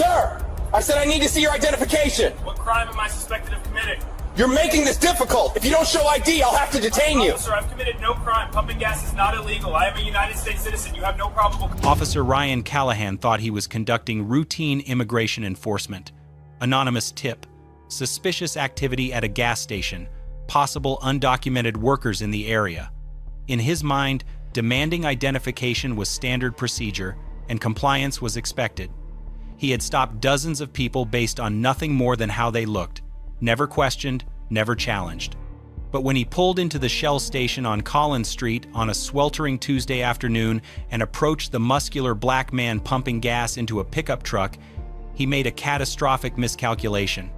Sir, I said I need to see your identification. What crime am I suspected of committing? You're making this difficult. If you don't show ID, I'll have to detain you. Officer, I've committed no crime. Pumping gas is not illegal. I am a United States citizen. You have no probable... Officer Ryan Callahan thought he was conducting routine immigration enforcement. Anonymous tip, suspicious activity at a gas station, possible undocumented workers in the area. In his mind, demanding identification was standard procedure, and compliance was expected. He had stopped dozens of people based on nothing more than how they looked. Never questioned, never challenged. But when he pulled into the Shell station on Collins Street on a sweltering Tuesday afternoon and approached the muscular black man pumping gas into a pickup truck, he made a catastrophic miscalculation.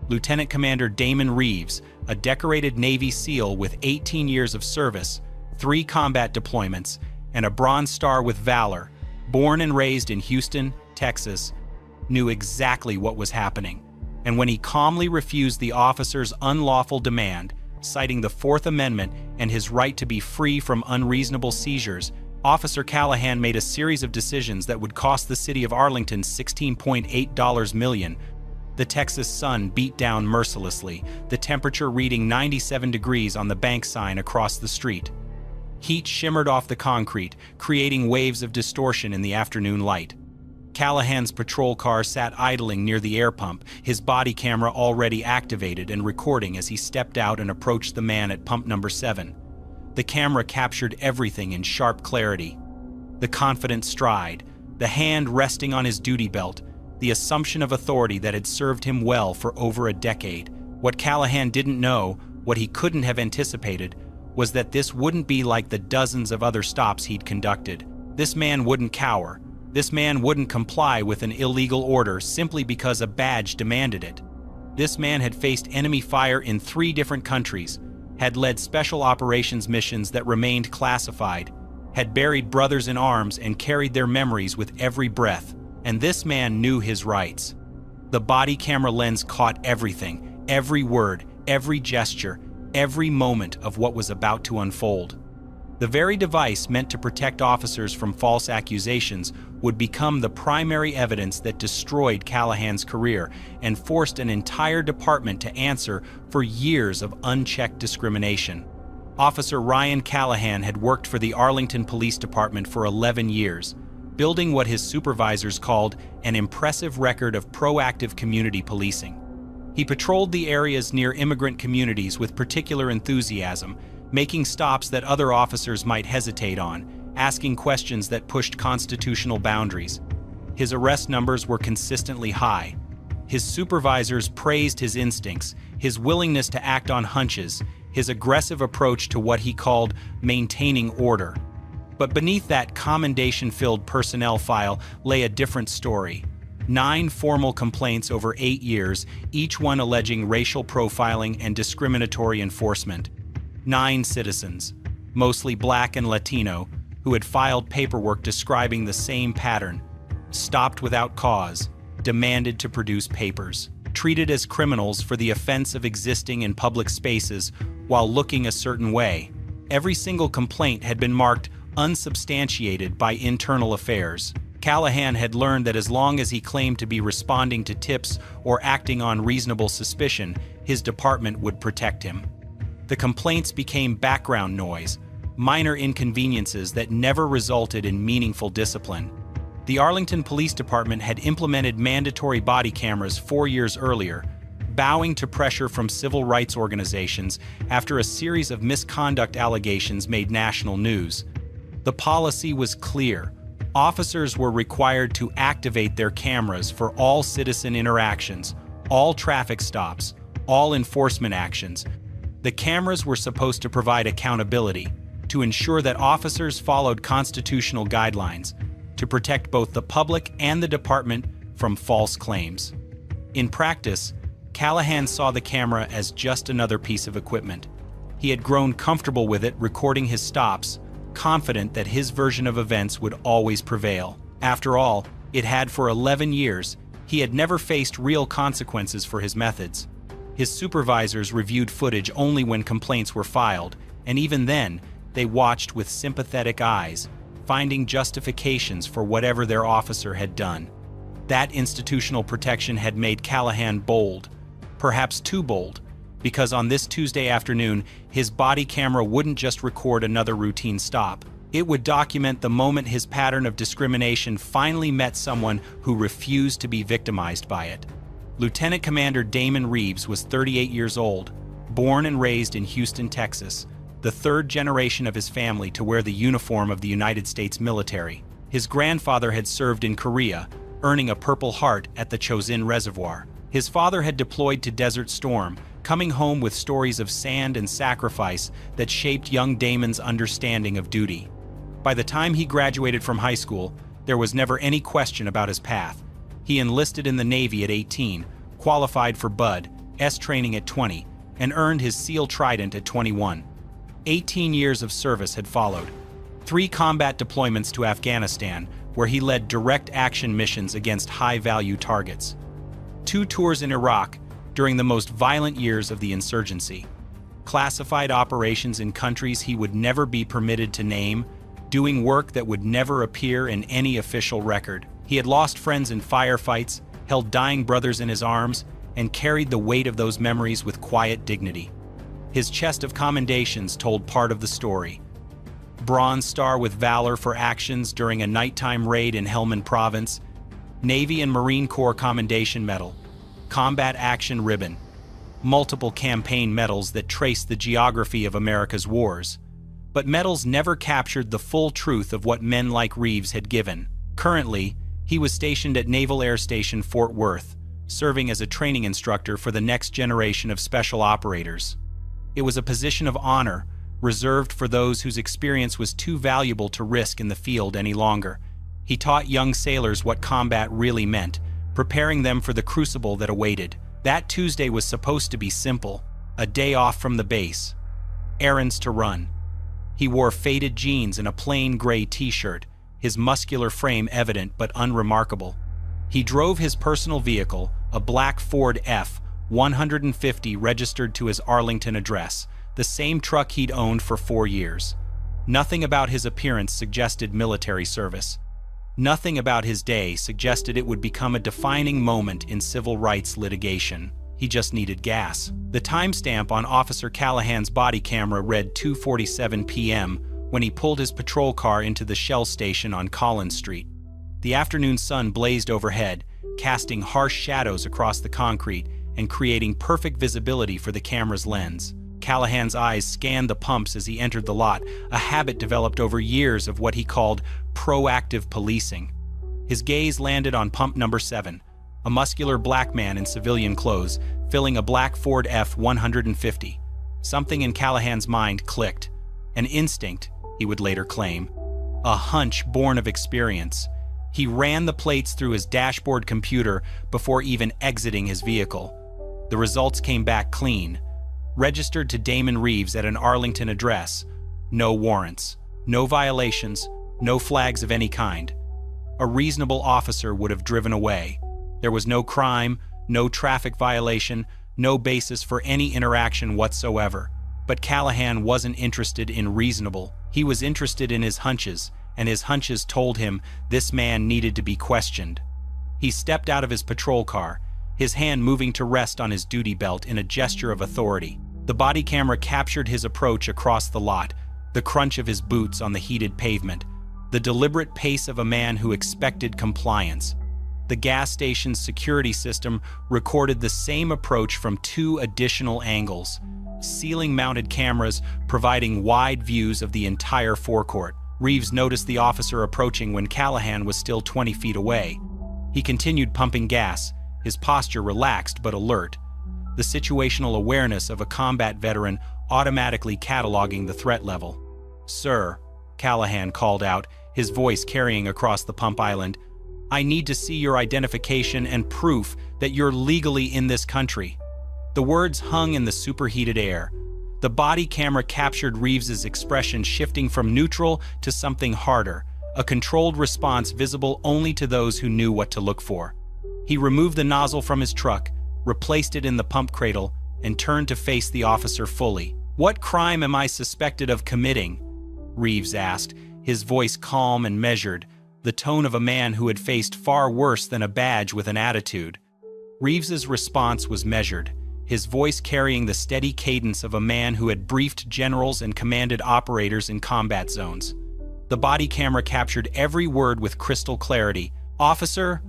Lieutenant Commander Damon Reeves, a decorated Navy SEAL with 18 years of service, 3 combat deployments, and a Bronze Star with Valor, born and raised in Houston, Texas, knew exactly what was happening. And when he calmly refused the officer's unlawful demand, citing the Fourth Amendment and his right to be free from unreasonable seizures, Officer Callahan made a series of decisions that would cost the city of Arlington $16.8 million. The Texas sun beat down mercilessly, the temperature reading 97 degrees on the bank sign across the street. Heat shimmered off the concrete, creating waves of distortion in the afternoon light. Callahan's patrol car sat idling near the air pump, his body camera already activated and recording as he stepped out and approached the man at pump number 7. The camera captured everything in sharp clarity. The confident stride, the hand resting on his duty belt, the assumption of authority that had served him well for over a decade. What Callahan didn't know, what he couldn't have anticipated, was that this wouldn't be like the dozens of other stops he'd conducted. This man wouldn't cower. This man wouldn't comply with an illegal order simply because a badge demanded it. This man had faced enemy fire in 3 different countries, had led special operations missions that remained classified, had buried brothers in arms and carried their memories with every breath. And this man knew his rights. The body camera lens caught everything, every word, every gesture, every moment of what was about to unfold. The very device meant to protect officers from false accusations would become the primary evidence that destroyed Callahan's career and forced an entire department to answer for years of unchecked discrimination. Officer Ryan Callahan had worked for the Arlington Police Department for 11 years, building what his supervisors called an impressive record of proactive community policing. He patrolled the areas near immigrant communities with particular enthusiasm, making stops that other officers might hesitate on, asking questions that pushed constitutional boundaries. His arrest numbers were consistently high. His supervisors praised his instincts, his willingness to act on hunches, his aggressive approach to what he called maintaining order. But beneath that commendation-filled personnel file lay a different story. 9 formal complaints over 8 years, each one alleging racial profiling and discriminatory enforcement. 9 citizens, mostly Black and Latino, who had filed paperwork describing the same pattern, stopped without cause, demanded to produce papers, treated as criminals for the offense of existing in public spaces while looking a certain way. Every single complaint had been marked unsubstantiated by internal affairs. Callahan had learned that as long as he claimed to be responding to tips or acting on reasonable suspicion, his department would protect him. The complaints became background noise, minor inconveniences that never resulted in meaningful discipline. The Arlington Police Department had implemented mandatory body cameras 4 years earlier, bowing to pressure from civil rights organizations after a series of misconduct allegations made national news. The policy was clear. Officers were required to activate their cameras for all citizen interactions, all traffic stops, all enforcement actions. The cameras were supposed to provide accountability, to ensure that officers followed constitutional guidelines, to protect both the public and the department from false claims. In practice, Callahan saw the camera as just another piece of equipment. He had grown comfortable with it, recording his stops, confident that his version of events would always prevail. After all, it had for 11 years. He had never faced real consequences for his methods. His supervisors reviewed footage only when complaints were filed, and even then, they watched with sympathetic eyes, finding justifications for whatever their officer had done. That institutional protection had made Callahan bold, perhaps too bold, because on this Tuesday afternoon, his body camera wouldn't just record another routine stop. It would document the moment his pattern of discrimination finally met someone who refused to be victimized by it. Lieutenant Commander Damon Reeves was 38 years old, born and raised in Houston, Texas, the third generation of his family to wear the uniform of the United States military. His grandfather had served in Korea, earning a Purple Heart at the Chosin Reservoir. His father had deployed to Desert Storm, coming home with stories of sand and sacrifice that shaped young Damon's understanding of duty. By the time he graduated from high school, there was never any question about his path. He enlisted in the Navy at 18, qualified for Bud, S training at 20, and earned his SEAL Trident at 21. 18 years of service had followed. 3 combat deployments to Afghanistan, where he led direct action missions against high-value targets. 2 tours in Iraq during the most violent years of the insurgency. Classified operations in countries he would never be permitted to name, doing work that would never appear in any official record. He had lost friends in firefights, held dying brothers in his arms, and carried the weight of those memories with quiet dignity. His chest of commendations told part of the story. Bronze Star with Valor for actions during a nighttime raid in Helmand Province, Navy and Marine Corps Commendation Medal, Combat Action Ribbon, multiple campaign medals that traced the geography of America's wars. But medals never captured the full truth of what men like Reeves had given. Currently, he was stationed at Naval Air Station Fort Worth, serving as a training instructor for the next generation of special operators. It was a position of honor, reserved for those whose experience was too valuable to risk in the field any longer. He taught young sailors what combat really meant, preparing them for the crucible that awaited. That Tuesday was supposed to be simple, a day off from the base, errands to run. He wore faded jeans and a plain gray t-shirt, his muscular frame evident but unremarkable. He drove his personal vehicle, a black Ford F-150 registered to his Arlington address, the same truck he'd owned for 4 years. Nothing about his appearance suggested military service. Nothing about his day suggested it would become a defining moment in civil rights litigation. He just needed gas. The timestamp on Officer Callahan's body camera read 2:47 p.m. when he pulled his patrol car into the Shell station on Collins Street. The afternoon sun blazed overhead, casting harsh shadows across the concrete and creating perfect visibility for the camera's lens. Callahan's eyes scanned the pumps as he entered the lot, a habit developed over years of what he called proactive policing. His gaze landed on pump number 7, a muscular black man in civilian clothes, filling a black Ford F-150. Something in Callahan's mind clicked. An instinct, he would later claim. A hunch born of experience. He ran the plates through his dashboard computer before even exiting his vehicle. The results came back clean. Registered to Damon Reeves at an Arlington address. No warrants, no violations, no flags of any kind. A reasonable officer would have driven away. There was no crime, no traffic violation, no basis for any interaction whatsoever. But Callahan wasn't interested in reasonable. He was interested in his hunches, and his hunches told him this man needed to be questioned. He stepped out of his patrol car, his hand moving to rest on his duty belt in a gesture of authority. The body camera captured his approach across the lot, the crunch of his boots on the heated pavement, the deliberate pace of a man who expected compliance. The gas station's security system recorded the same approach from 2 additional angles, ceiling-mounted cameras providing wide views of the entire forecourt. Reeves noticed the officer approaching when Callahan was still 20 feet away. He continued pumping gas, his posture relaxed but alert, the situational awareness of a combat veteran automatically cataloging the threat level. "Sir," Callahan called out, his voice carrying across the pump island, "I need to see your identification and proof that you're legally in this country." The words hung in the superheated air. The body camera captured Reeves's expression shifting from neutral to something harder, a controlled response visible only to those who knew what to look for. He removed the nozzle from his truck, replaced it in the pump cradle, and turned to face the officer fully. "What crime am I suspected of committing?" Reeves asked, his voice calm and measured, the tone of a man who had faced far worse than a badge with an attitude. Reeves's response was measured, his voice carrying the steady cadence of a man who had briefed generals and commanded operators in combat zones. The body camera captured every word with crystal clarity. "Officer,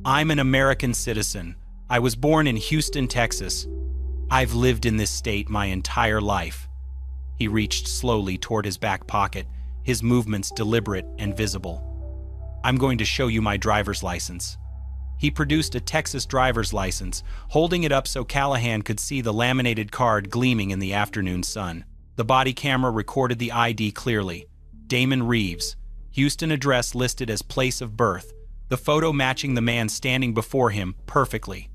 I'm an American citizen. I was born in Houston, Texas. I've lived in this state my entire life." He reached slowly toward his back pocket, his movements deliberate and visible. "I'm going to show you my driver's license." He produced a Texas driver's license, holding it up so Callahan could see the laminated card gleaming in the afternoon sun. The body camera recorded the ID clearly. Damon Reeves, Houston address listed as place of birth, the photo matching the man standing before him perfectly.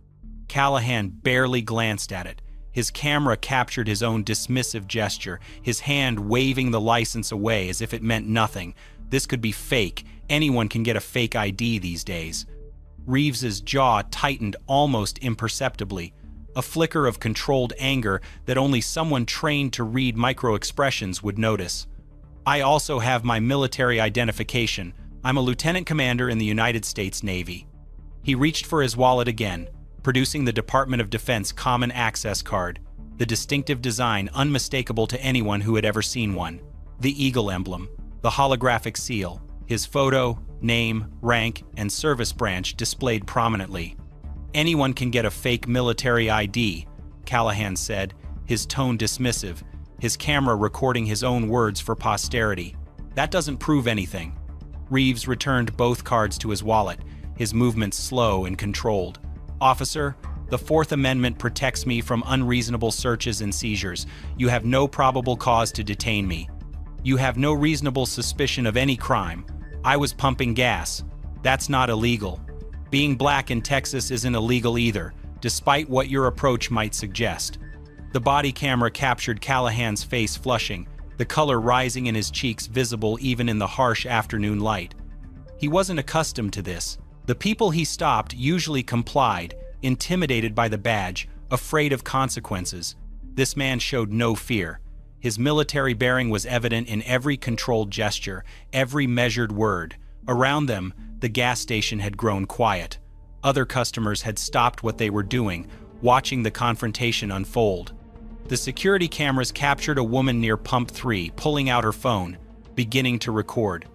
Callahan barely glanced at it. His camera captured his own dismissive gesture, his hand waving the license away as if it meant nothing. This could be fake. Anyone can get a fake ID these days. Reeves's jaw tightened almost imperceptibly, a flicker of controlled anger that only someone trained to read micro-expressions would notice. "I also have my military identification. I'm a lieutenant commander in the United States Navy." He reached for his wallet again, producing the Department of Defense Common Access Card, the distinctive design unmistakable to anyone who had ever seen one. The eagle emblem, the holographic seal, his photo, name, rank, and service branch displayed prominently. "Anyone can get a fake military ID," Callahan said, his tone dismissive, his camera recording his own words for posterity. "That doesn't prove anything." Reeves returned both cards to his wallet, his movements slow and controlled. "Officer, the Fourth Amendment protects me from unreasonable searches and seizures. You have no probable cause to detain me. You have no reasonable suspicion of any crime. I was pumping gas. That's not illegal. Being black in Texas isn't illegal either, despite what your approach might suggest." The body camera captured Callahan's face flushing, the color rising in his cheeks visible even in the harsh afternoon light. He wasn't accustomed to this. The people he stopped usually complied, intimidated by the badge, afraid of consequences. This man showed no fear. His military bearing was evident in every controlled gesture, every measured word. Around them, the gas station had grown quiet. Other customers had stopped what they were doing, watching the confrontation unfold. The security cameras captured a woman near Pump 3 pulling out her phone, beginning to record.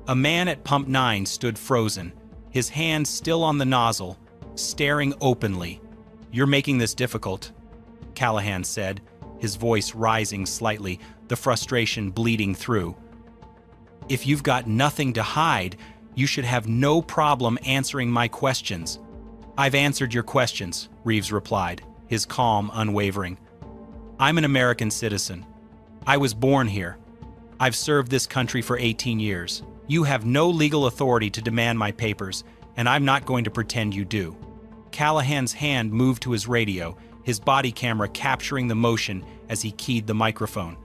A man at Pump 9 stood frozen, his hand still on the nozzle, staring openly. "You're making this difficult," Callahan said, his voice rising slightly, the frustration bleeding through. "If you've got nothing to hide, you should have no problem answering my questions." "I've answered your questions," Reeves replied, his calm unwavering. "I'm an American citizen. I was born here. I've served this country for 18 years. You have no legal authority to demand my papers, and I'm not going to pretend you do." Callahan's hand moved to his radio, his body camera capturing the motion as he keyed the microphone.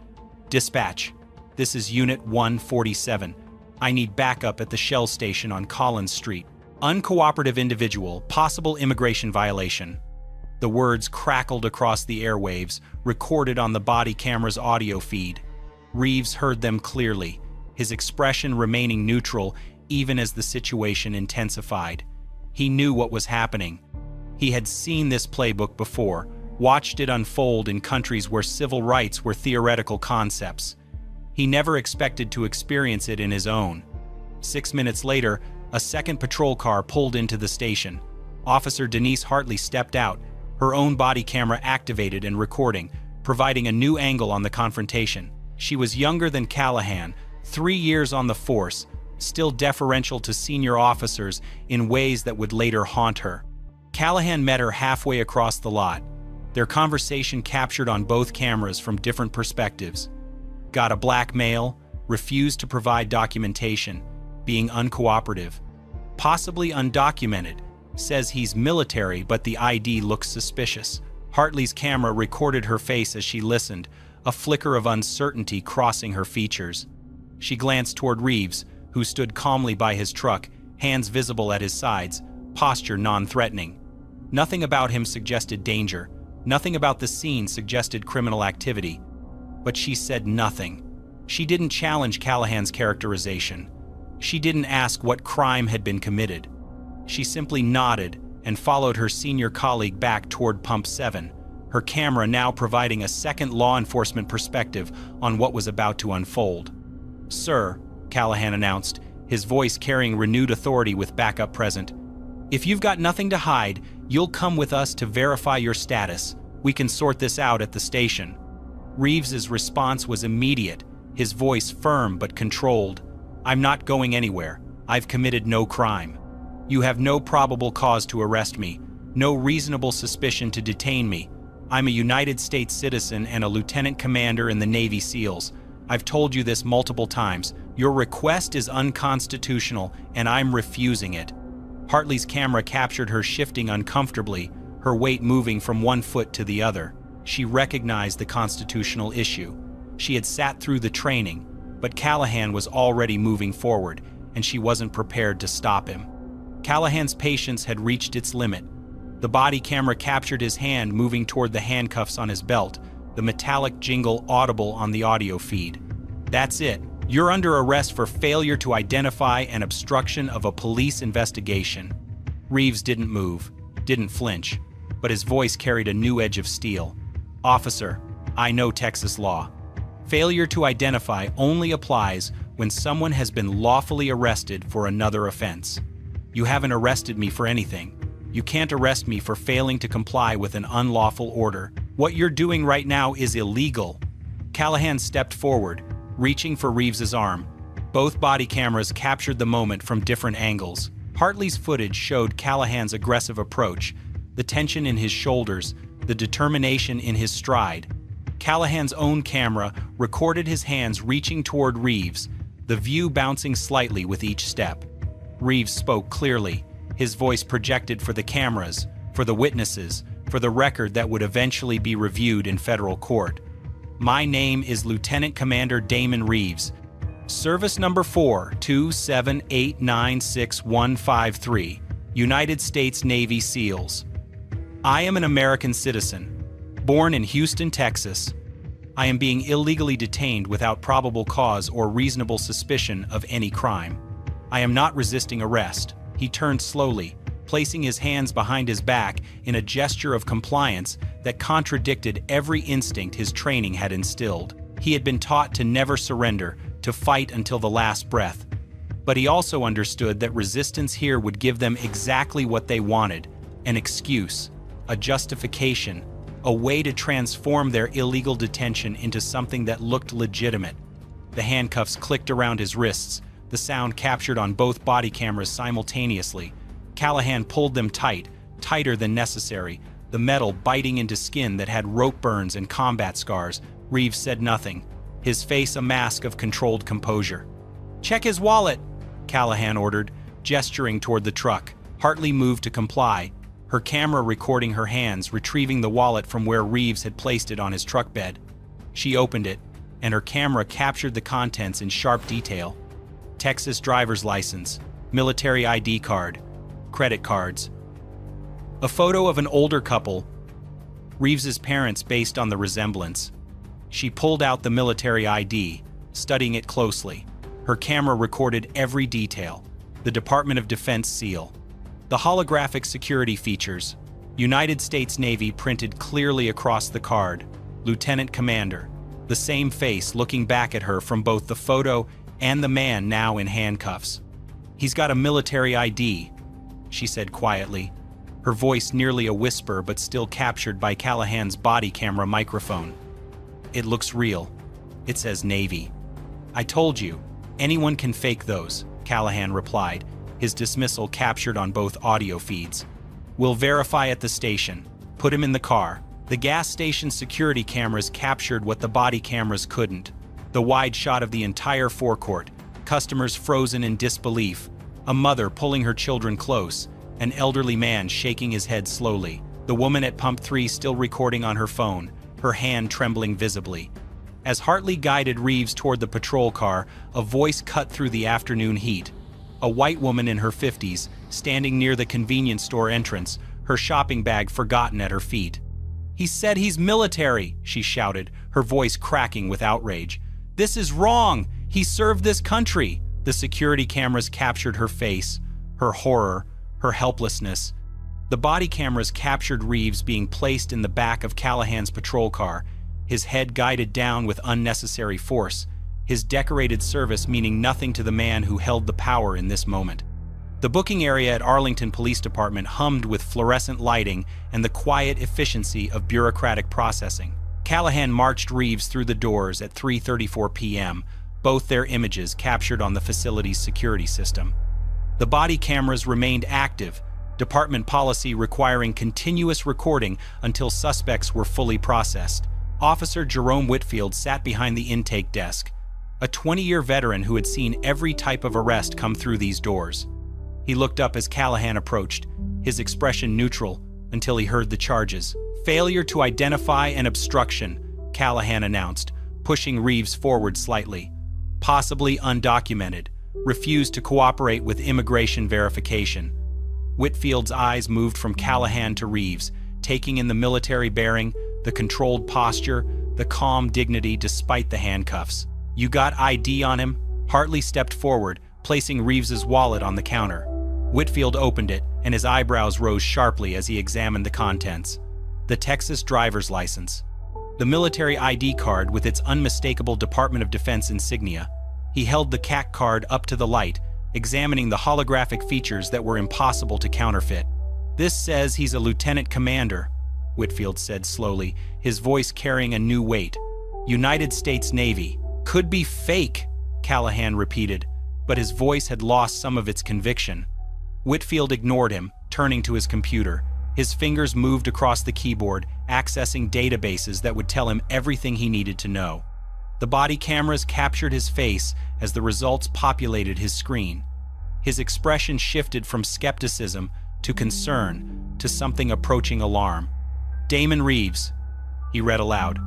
"Dispatch, this is Unit 147. I need backup at the Shell station on Collins Street. Uncooperative individual, possible immigration violation." The words crackled across the airwaves, recorded on the body camera's audio feed. Reeves heard them clearly, his expression remaining neutral even as the situation intensified. He knew what was happening. He had seen this playbook before, watched it unfold in countries where civil rights were theoretical concepts. He never expected to experience it in his own. 6 minutes later, a second patrol car pulled into the station. Officer Denise Hartley stepped out, her own body camera activated and recording, providing a new angle on the confrontation. She was younger than Callahan, 3 years on the force, still deferential to senior officers in ways that would later haunt her. Callahan met her halfway across the lot, their conversation captured on both cameras from different perspectives. Got a black male, refused to provide documentation, being uncooperative. Possibly undocumented, says he's military but the ID looks suspicious. Hartley's camera recorded her face as she listened, a flicker of uncertainty crossing her features. She glanced toward Reeves, who stood calmly by his truck, hands visible at his sides, posture non-threatening. Nothing about him suggested danger. Nothing about the scene suggested criminal activity. But she said nothing. She didn't challenge Callahan's characterization. She didn't ask what crime had been committed. She simply nodded and followed her senior colleague back toward Pump 7, her camera now providing a second law enforcement perspective on what was about to unfold. "Sir," Callahan announced, his voice carrying renewed authority with backup present, "if you've got nothing to hide, you'll come with us to verify your status. We can sort this out at the station." Reeves's response was immediate, his voice firm but controlled. "I'm not going anywhere. I've committed no crime. You have no probable cause to arrest me, no reasonable suspicion to detain me. I'm a United States citizen and a lieutenant commander in the Navy SEALs. I've told you this multiple times. Your request is unconstitutional, and I'm refusing it." Hartley's camera captured her shifting uncomfortably, her weight moving from one foot to the other. She recognized the constitutional issue. She had sat through the training, but Callahan was already moving forward, and she wasn't prepared to stop him. Callahan's patience had reached its limit. The body camera captured his hand moving toward the handcuffs on his belt, the metallic jingle audible on the audio feed. "That's it. You're under arrest for failure to identify and obstruction of a police investigation." Reeves didn't move, didn't flinch, but his voice carried a new edge of steel. "Officer, I know Texas law. Failure to identify only applies when someone has been lawfully arrested for another offense. You haven't arrested me for anything. You can't arrest me for failing to comply with an unlawful order. What you're doing right now is illegal." Callahan stepped forward, reaching for Reeves's arm. Both body cameras captured the moment from different angles. Hartley's footage showed Callahan's aggressive approach, the tension in his shoulders, the determination in his stride. Callahan's own camera recorded his hands reaching toward Reeves, the view bouncing slightly with each step. Reeves spoke clearly, his voice projected for the cameras, for the witnesses, for the record that would eventually be reviewed in federal court. "My name is Lieutenant Commander Damon Reeves. Service number 427896153, United States Navy SEALs. I am an American citizen, born in Houston, Texas. I am being illegally detained without probable cause or reasonable suspicion of any crime. I am not resisting arrest." He turned slowly, placing his hands behind his back in a gesture of compliance that contradicted every instinct his training had instilled. He had been taught to never surrender, to fight until the last breath. But he also understood that resistance here would give them exactly what they wanted: an excuse, a justification, a way to transform their illegal detention into something that looked legitimate. The handcuffs clicked around his wrists, the sound captured on both body cameras simultaneously. Callahan pulled them tight, tighter than necessary, the metal biting into skin that had rope burns and combat scars. Reeves said nothing, his face a mask of controlled composure. "Check his wallet," Callahan ordered, gesturing toward the truck. Hartley moved to comply, her camera recording her hands, retrieving the wallet from where Reeves had placed it on his truck bed. She opened it, and her camera captured the contents in sharp detail. Texas driver's license, military ID card, credit cards. A photo of an older couple, Reeves's parents based on the resemblance. She pulled out the military ID, studying it closely. Her camera recorded every detail. The Department of Defense seal. The holographic security features. United States Navy printed clearly across the card. Lieutenant Commander. The same face looking back at her from both the photo and the man now in handcuffs. "He's got a military ID," she said quietly, her voice nearly a whisper but still captured by Callahan's body camera microphone. "It looks real. It says Navy." "I told you, anyone can fake those," Callahan replied, his dismissal captured on both audio feeds. "We'll verify at the station. Put him in the car." The gas station security cameras captured what the body cameras couldn't. The wide shot of the entire forecourt, customers frozen in disbelief, a mother pulling her children close, an elderly man shaking his head slowly, the woman at pump 3 still recording on her phone, her hand trembling visibly. As Hartley guided Reeves toward the patrol car, a voice cut through the afternoon heat. A white woman in her 50s, standing near the convenience store entrance, her shopping bag forgotten at her feet. "He said he's military," she shouted, her voice cracking with outrage. "This is wrong! He served this country! The security cameras captured her face, her horror, her helplessness. The body cameras captured Reeves being placed in the back of Callahan's patrol car, his head guided down with unnecessary force, his decorated service meaning nothing to the man who held the power in this moment. The booking area at Arlington Police Department hummed with fluorescent lighting and the quiet efficiency of bureaucratic processing. Callahan marched Reeves through the doors at 3:34 p.m., both their images captured on the facility's security system. The body cameras remained active, department policy requiring continuous recording until suspects were fully processed. Officer Jerome Whitfield sat behind the intake desk, a 20-year veteran who had seen every type of arrest come through these doors. He looked up as Callahan approached, his expression neutral until he heard the charges. "Failure to identify and obstruction," Callahan announced, pushing Reeves forward slightly. "Possibly undocumented. Refused to cooperate with immigration verification." Whitfield's eyes moved from Callahan to Reeves, taking in the military bearing, the controlled posture, the calm dignity despite the handcuffs. "You got ID on him?" Hartley stepped forward, placing Reeves's wallet on the counter. Whitfield opened it, and his eyebrows rose sharply as he examined the contents. The Texas driver's license. The military ID card with its unmistakable Department of Defense insignia. He held the CAC card up to the light, examining the holographic features that were impossible to counterfeit. "This says he's a lieutenant commander," Whitfield said slowly, his voice carrying a new weight. "United States Navy." "Could be fake," Callahan repeated, but his voice had lost some of its conviction. Whitfield ignored him, turning to his computer. His fingers moved across the keyboard, accessing databases that would tell him everything he needed to know. The body cameras captured his face as the results populated his screen. His expression shifted from skepticism to concern to something approaching alarm. "Damon Reeves," he read aloud.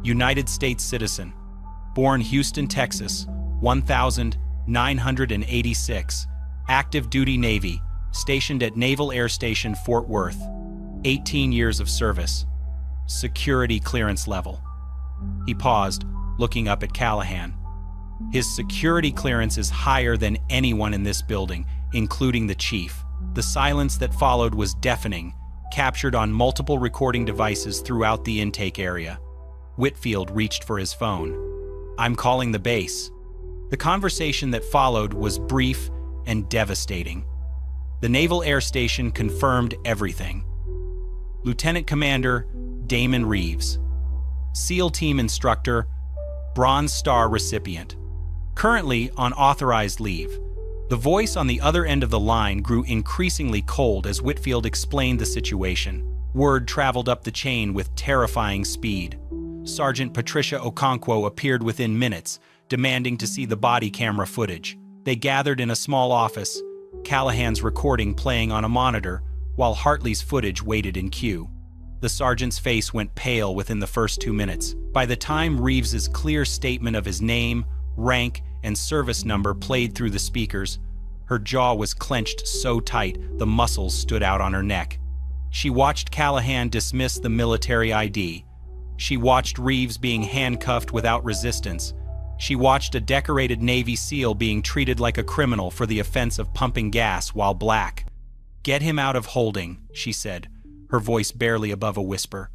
"United States citizen. Born Houston, Texas, 1986. Active duty Navy, stationed at Naval Air Station Fort Worth. 18 years of service. Security clearance level." He paused, looking up at Callahan. "His security clearance is higher than anyone in this building, including the chief." The silence that followed was deafening, captured on multiple recording devices throughout the intake area. Whitfield reached for his phone. "I'm calling the base." The conversation that followed was brief and devastating. The Naval Air Station confirmed everything. Lieutenant Commander Damon Reeves. SEAL Team Instructor, Bronze Star recipient. Currently on authorized leave. The voice on the other end of the line grew increasingly cold as Whitfield explained the situation. Word traveled up the chain with terrifying speed. Sergeant Patricia Okonkwo appeared within minutes, demanding to see the body camera footage. They gathered in a small office, Callahan's recording playing on a monitor, while Hartley's footage waited in queue. The sergeant's face went pale within the first 2 minutes. By the time Reeves's clear statement of his name, rank, and service number played through the speakers, her jaw was clenched so tight the muscles stood out on her neck. She watched Callahan dismiss the military ID. She watched Reeves being handcuffed without resistance. She watched a decorated Navy SEAL being treated like a criminal for the offense of pumping gas while black. "Get him out of holding," she said, her voice barely above a whisper.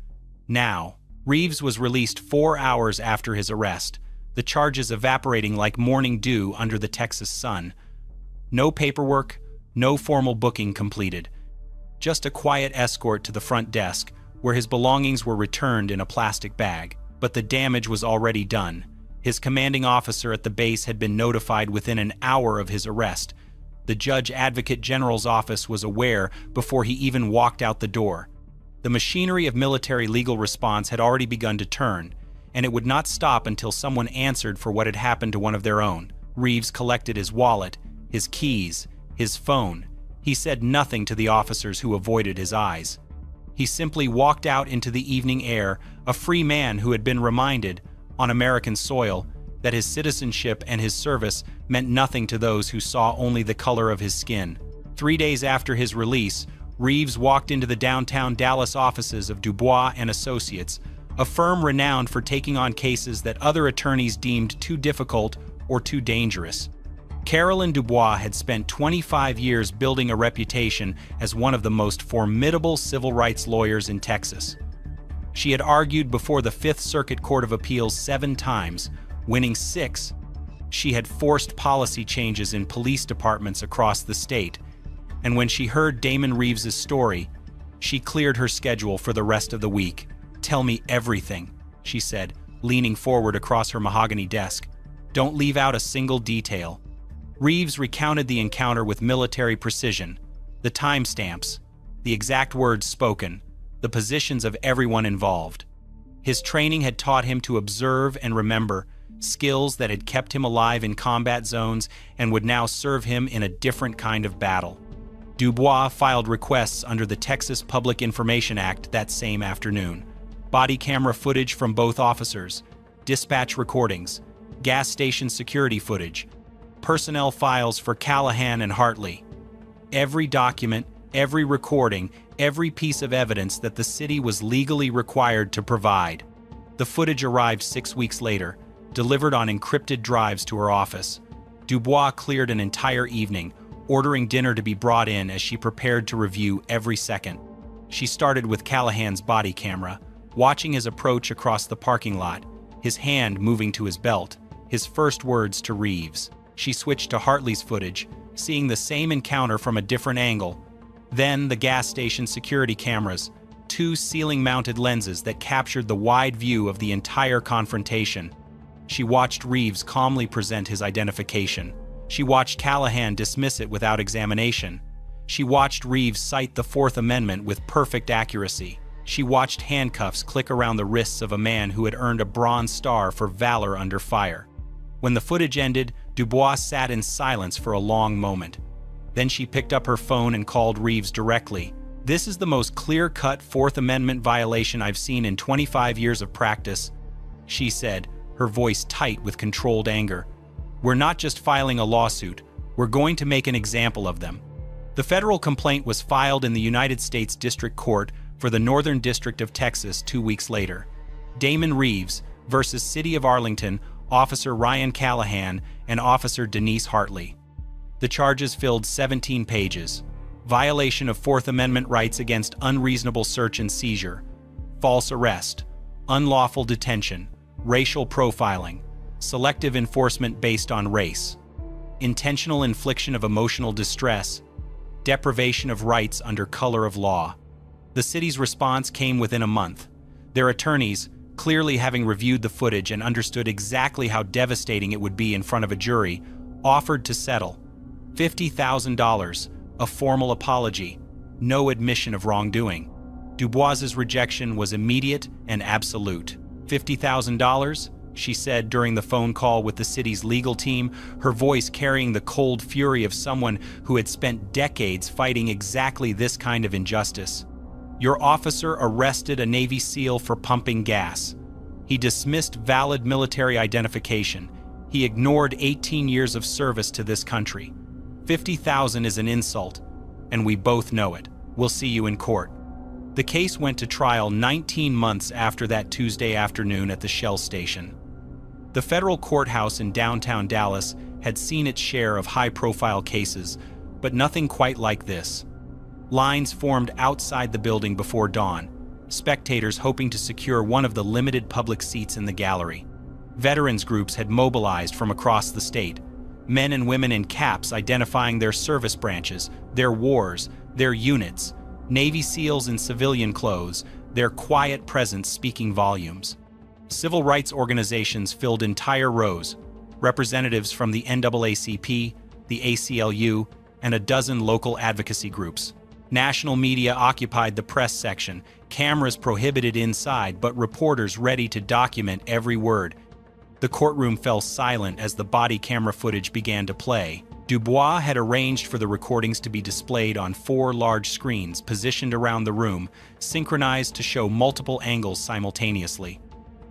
"Now." Reeves was released 4 hours after his arrest, the charges evaporating like morning dew under the Texas sun. No paperwork, no formal booking completed. Just a quiet escort to the front desk, where his belongings were returned in a plastic bag. But the damage was already done. His commanding officer at the base had been notified within an hour of his arrest. The Judge Advocate General's office was aware before he even walked out the door. The machinery of military legal response had already begun to turn, and it would not stop until someone answered for what had happened to one of their own. Reeves collected his wallet, his keys, his phone. He said nothing to the officers who avoided his eyes. He simply walked out into the evening air, a free man who had been reminded, on American soil, that his citizenship and his service meant nothing to those who saw only the color of his skin. 3 days after his release, Reeves walked into the downtown Dallas offices of Dubois and Associates, a firm renowned for taking on cases that other attorneys deemed too difficult or too dangerous. Carolyn Dubois had spent 25 years building a reputation as one of the most formidable civil rights lawyers in Texas. She had argued before the Fifth Circuit Court of Appeals 7 times, winning 6. She had forced policy changes in police departments across the state, and when she heard Damon Reeves's story, she cleared her schedule for the rest of the week. "Tell me everything," she said, leaning forward across her mahogany desk. "Don't leave out a single detail." Reeves recounted the encounter with military precision, the timestamps, the exact words spoken, the positions of everyone involved. His training had taught him to observe and remember, skills that had kept him alive in combat zones and would now serve him in a different kind of battle. Dubois filed requests under the Texas Public Information Act that same afternoon. Body camera footage from both officers, dispatch recordings, gas station security footage, personnel files for Callahan and Hartley. Every document, every recording, every piece of evidence that the city was legally required to provide. The footage arrived 6 weeks later, delivered on encrypted drives to her office. Dubois cleared an entire evening, ordering dinner to be brought in as she prepared to review every second. She started with Callahan's body camera, watching his approach across the parking lot, his hand moving to his belt, his first words to Reeves. She switched to Hartley's footage, seeing the same encounter from a different angle. Then the gas station security cameras, 2 ceiling-mounted lenses that captured the wide view of the entire confrontation. She watched Reeves calmly present his identification. She watched Callahan dismiss it without examination. She watched Reeves cite the Fourth Amendment with perfect accuracy. She watched handcuffs click around the wrists of a man who had earned a Bronze Star for valor under fire. When the footage ended, Dubois sat in silence for a long moment. Then she picked up her phone and called Reeves directly. "This is the most clear-cut Fourth Amendment violation I've seen in 25 years of practice," she said, her voice tight with controlled anger. "We're not just filing a lawsuit, we're going to make an example of them." The federal complaint was filed in the United States District Court for the Northern District of Texas 2 weeks later. Damon Reeves versus City of Arlington, Officer Ryan Callahan and Officer Denise Hartley. The charges filled 17 pages. Violation of Fourth Amendment rights against unreasonable search and seizure, false arrest, unlawful detention, racial profiling, selective enforcement based on race, intentional infliction of emotional distress, deprivation of rights under color of law. The city's response came within a month. Their attorneys, clearly having reviewed the footage and understood exactly how devastating it would be in front of a jury, offered to settle. $50,000, a formal apology, no admission of wrongdoing. Dubois's rejection was immediate and absolute. $50,000, she said during the phone call with the city's legal team, her voice carrying the cold fury of someone who had spent decades fighting exactly this kind of injustice. "Your officer arrested a Navy SEAL for pumping gas. He dismissed valid military identification. He ignored 18 years of service to this country. 50,000 is an insult, and we both know it. We'll see you in court." The case went to trial 19 months after that Tuesday afternoon at the Shell station. The federal courthouse in downtown Dallas had seen its share of high-profile cases, but nothing quite like this. Lines formed outside the building before dawn, spectators hoping to secure one of the limited public seats in the gallery. Veterans groups had mobilized from across the state, men and women in caps identifying their service branches, their wars, their units, Navy SEALs in civilian clothes, their quiet presence speaking volumes. Civil rights organizations filled entire rows, representatives from the NAACP, the ACLU, and a dozen local advocacy groups. National media occupied the press section, cameras prohibited inside, but reporters ready to document every word. The courtroom fell silent as the body camera footage began to play. Dubois had arranged for the recordings to be displayed on 4 large screens positioned around the room, synchronized to show multiple angles simultaneously.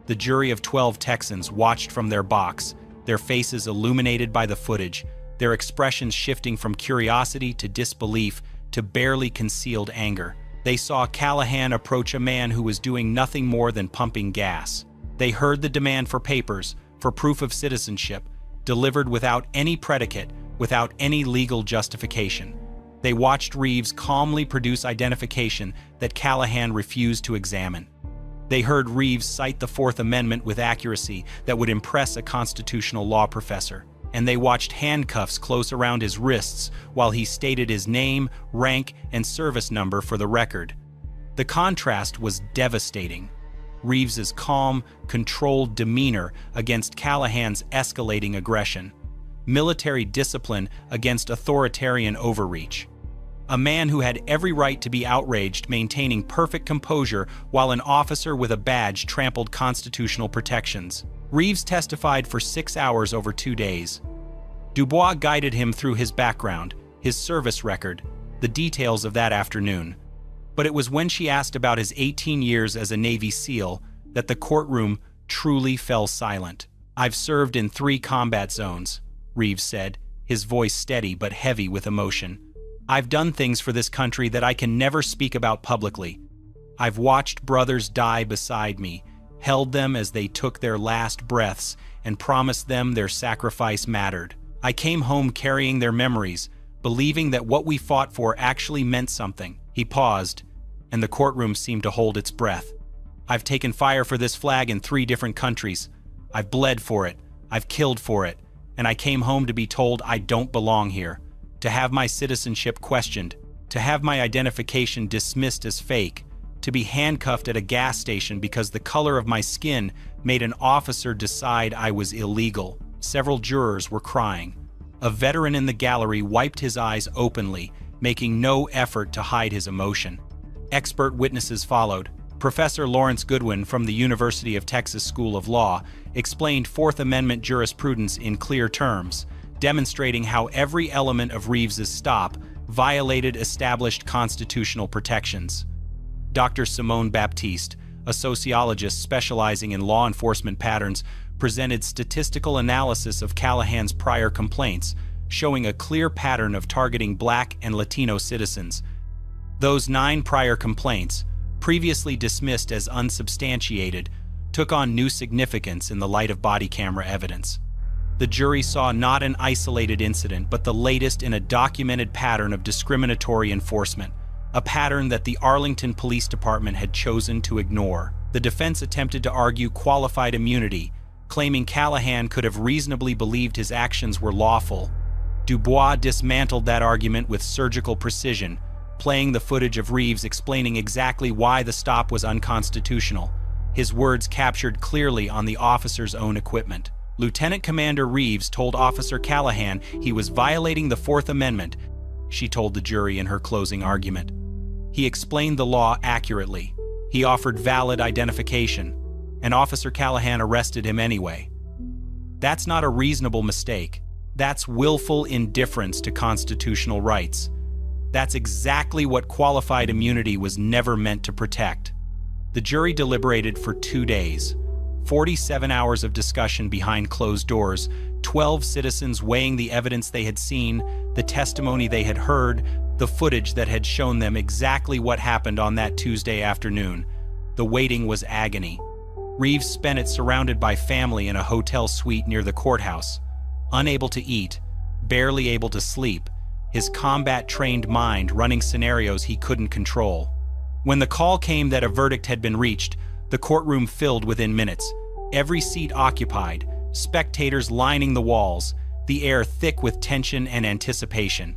The jury of 12 Texans watched from their box, their faces illuminated by the footage, their expressions shifting from curiosity to disbelief to barely concealed anger. They saw Callahan approach a man who was doing nothing more than pumping gas. They heard the demand for papers, for proof of citizenship, delivered without any predicate, without any legal justification. They watched Reeves calmly produce identification that Callahan refused to examine. They heard Reeves cite the Fourth Amendment with accuracy that would impress a constitutional law professor. And they watched handcuffs close around his wrists while he stated his name, rank, and service number for the record. The contrast was devastating. Reeves's calm, controlled demeanor against Callahan's escalating aggression. Military discipline against authoritarian overreach. A man who had every right to be outraged maintaining perfect composure while an officer with a badge trampled constitutional protections. Reeves testified for 6 hours over 2 days. Dubois guided him through his background, his service record, the details of that afternoon. But it was when she asked about his 18 years as a Navy SEAL that the courtroom truly fell silent. "I've served in 3 combat zones," Reeves said, his voice steady but heavy with emotion. "I've done things for this country that I can never speak about publicly. I've watched brothers die beside me, held them as they took their last breaths, and promised them their sacrifice mattered. I came home carrying their memories, believing that what we fought for actually meant something." He paused, and the courtroom seemed to hold its breath. "I've taken fire for this flag in 3 different countries. I've bled for it, I've killed for it, and I came home to be told I don't belong here, to have my citizenship questioned, to have my identification dismissed as fake, to be handcuffed at a gas station because the color of my skin made an officer decide I was illegal." Several jurors were crying. A veteran in the gallery wiped his eyes openly, making no effort to hide his emotion. Expert witnesses followed. Professor Lawrence Goodwin from the University of Texas School of Law explained Fourth Amendment jurisprudence in clear terms, demonstrating how every element of Reeves's stop violated established constitutional protections. Dr. Simone Baptiste, a sociologist specializing in law enforcement patterns, presented statistical analysis of Callahan's prior complaints, showing a clear pattern of targeting Black and Latino citizens. Those 9 prior complaints, previously dismissed as unsubstantiated, took on new significance in the light of body camera evidence. The jury saw not an isolated incident, but the latest in a documented pattern of discriminatory enforcement, a pattern that the Arlington Police Department had chosen to ignore. The defense attempted to argue qualified immunity, claiming Callahan could have reasonably believed his actions were lawful. Dubois dismantled that argument with surgical precision, playing the footage of Reeves explaining exactly why the stop was unconstitutional, his words captured clearly on the officer's own equipment. Lieutenant Commander Reeves told Officer Callahan he was violating the Fourth Amendment, she told the jury in her closing argument. He explained the law accurately. He offered valid identification, and Officer Callahan arrested him anyway. That's not a reasonable mistake. That's willful indifference to constitutional rights. That's exactly what qualified immunity was never meant to protect. The jury deliberated for 2 days, 47 hours of discussion behind closed doors, 12 citizens weighing the evidence they had seen, the testimony they had heard, the footage that had shown them exactly what happened on that Tuesday afternoon. The waiting was agony. Reeves spent it surrounded by family in a hotel suite near the courthouse, unable to eat, barely able to sleep, his combat-trained mind running scenarios he couldn't control. When the call came that a verdict had been reached, the courtroom filled within minutes, every seat occupied, spectators lining the walls, the air thick with tension and anticipation.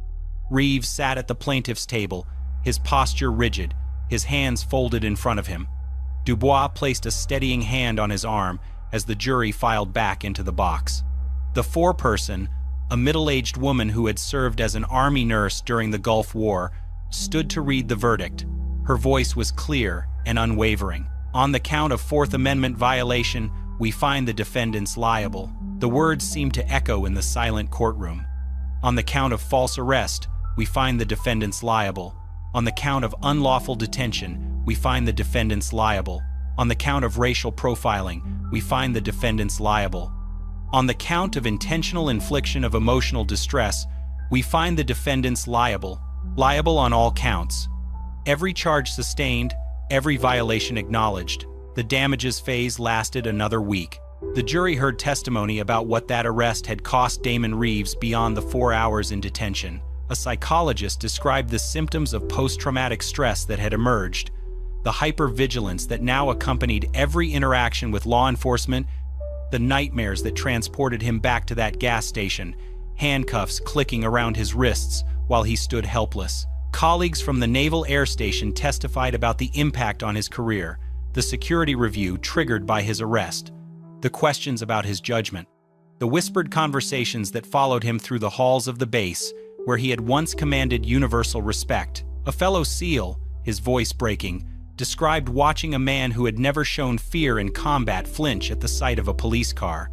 Reeves sat at the plaintiff's table, his posture rigid, his hands folded in front of him. Dubois placed a steadying hand on his arm as the jury filed back into the box. The foreperson, a middle-aged woman who had served as an army nurse during the Gulf War, stood to read the verdict. Her voice was clear and unwavering. "On the count of Fourth Amendment violation, we find the defendants liable." The words seemed to echo in the silent courtroom. "On the count of false arrest, we find the defendants liable. On the count of unlawful detention, we find the defendants liable. On the count of racial profiling, we find the defendants liable. On the count of intentional infliction of emotional distress, we find the defendants liable. Liable on all counts. Every charge sustained, every violation acknowledged. The damages phase lasted another week. The jury heard testimony about what that arrest had cost Damon Reeves beyond the 4 hours in detention. A psychologist described the symptoms of post-traumatic stress that had emerged, the hypervigilance that now accompanied every interaction with law enforcement, the nightmares that transported him back to that gas station, handcuffs clicking around his wrists while he stood helpless. Colleagues from the Naval Air Station testified about the impact on his career, the security review triggered by his arrest, the questions about his judgment, the whispered conversations that followed him through the halls of the base, where he had once commanded universal respect. A fellow SEAL, his voice breaking, described watching a man who had never shown fear in combat flinch at the sight of a police car.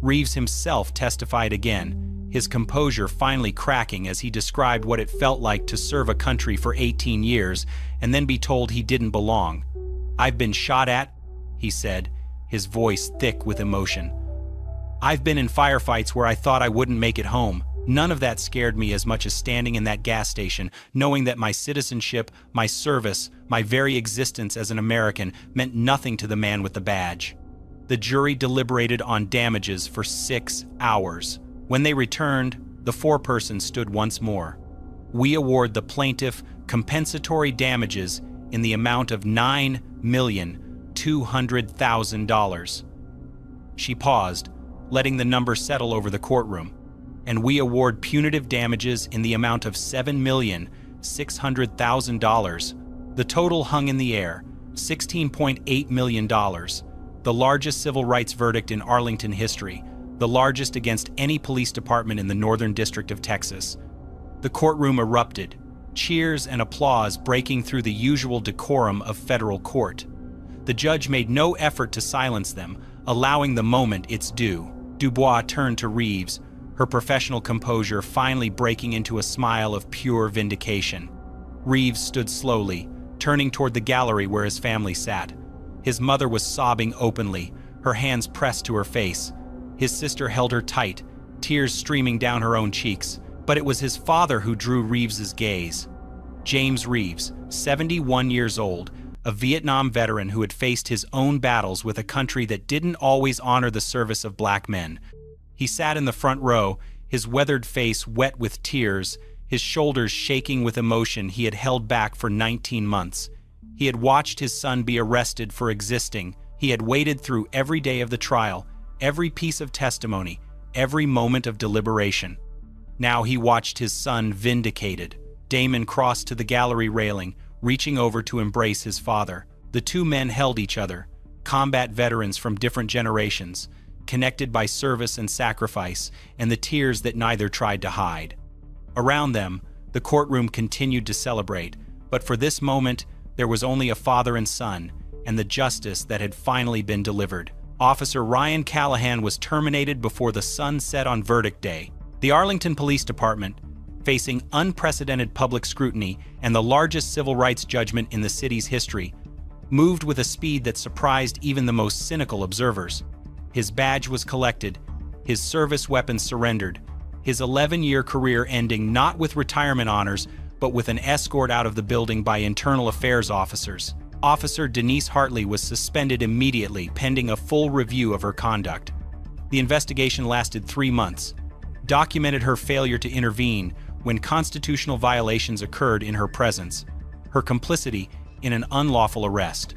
Reeves himself testified again, his composure finally cracking as he described what it felt like to serve a country for 18 years and then be told he didn't belong. "I've been shot at," he said, his voice thick with emotion. "I've been in firefights where I thought I wouldn't make it home. None of that scared me as much as standing in that gas station, knowing that my citizenship, my service, my very existence as an American meant nothing to the man with the badge." The jury deliberated on damages for 6 hours. When they returned, the foreperson stood once more. "We award the plaintiff compensatory damages in the amount of $9,200,000. She paused, letting the number settle over the courtroom. "And we award punitive damages in the amount of $7,600,000. The total hung in the air, $16.8 million, the largest civil rights verdict in Arlington history, the largest against any police department in the Northern District of Texas. The courtroom erupted, cheers and applause breaking through the usual decorum of federal court. The judge made no effort to silence them, allowing the moment its due. Dubois turned to Reeves, her professional composure finally breaking into a smile of pure vindication. Reeves stood slowly, turning toward the gallery where his family sat. His mother was sobbing openly, her hands pressed to her face. His sister held her tight, tears streaming down her own cheeks, but it was his father who drew Reeves's gaze. James Reeves, 71 years old, a Vietnam veteran who had faced his own battles with a country that didn't always honor the service of black men. He sat in the front row, his weathered face wet with tears, his shoulders shaking with emotion he had held back for 19 months. He had watched his son be arrested for existing. He had waited through every day of the trial, every piece of testimony, every moment of deliberation. Now he watched his son vindicated. Damon crossed to the gallery railing, reaching over to embrace his father. The two men held each other, combat veterans from different generations, connected by service and sacrifice, and the tears that neither tried to hide. Around them, the courtroom continued to celebrate, but for this moment, there was only a father and son, and the justice that had finally been delivered. Officer Ryan Callahan was terminated before the sun set on verdict day. The Arlington Police Department, facing unprecedented public scrutiny and the largest civil rights judgment in the city's history, moved with a speed that surprised even the most cynical observers. His badge was collected, his service weapons surrendered, his 11-year career ending not with retirement honors, but with an escort out of the building by internal affairs officers. Officer Denise Hartley was suspended immediately, pending a full review of her conduct. The investigation lasted 3 months, documented her failure to intervene when constitutional violations occurred in her presence, her complicity in an unlawful arrest.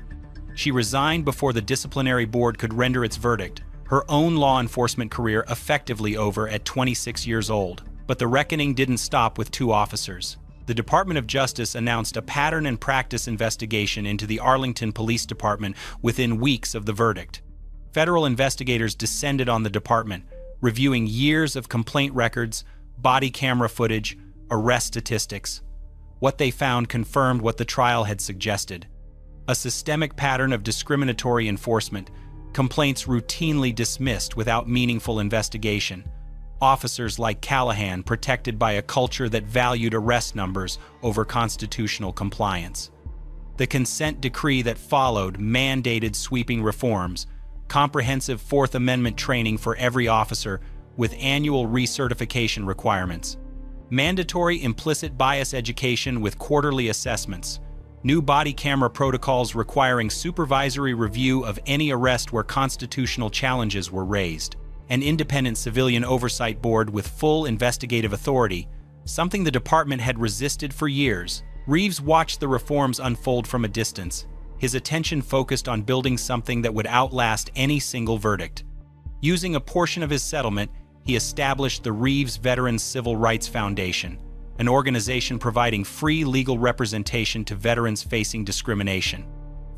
She resigned before the disciplinary board could render its verdict, her own law enforcement career effectively over at 26 years old. But the reckoning didn't stop with 2 officers. The Department of Justice announced a pattern and practice investigation into the Arlington Police Department within weeks of the verdict. Federal investigators descended on the department, reviewing years of complaint records, body camera footage, arrest statistics. What they found confirmed what the trial had suggested: a systemic pattern of discriminatory enforcement, complaints routinely dismissed without meaningful investigation, officers like Callahan protected by a culture that valued arrest numbers over constitutional compliance. The consent decree that followed mandated sweeping reforms, comprehensive Fourth Amendment training for every officer with annual recertification requirements, mandatory implicit bias education with quarterly assessments, new body camera protocols requiring supervisory review of any arrest where constitutional challenges were raised, an independent civilian oversight board with full investigative authority, something the department had resisted for years. Reeves watched the reforms unfold from a distance, his attention focused on building something that would outlast any single verdict. Using a portion of his settlement, he established the Reeves Veterans Civil Rights Foundation, an organization providing free legal representation to veterans facing discrimination.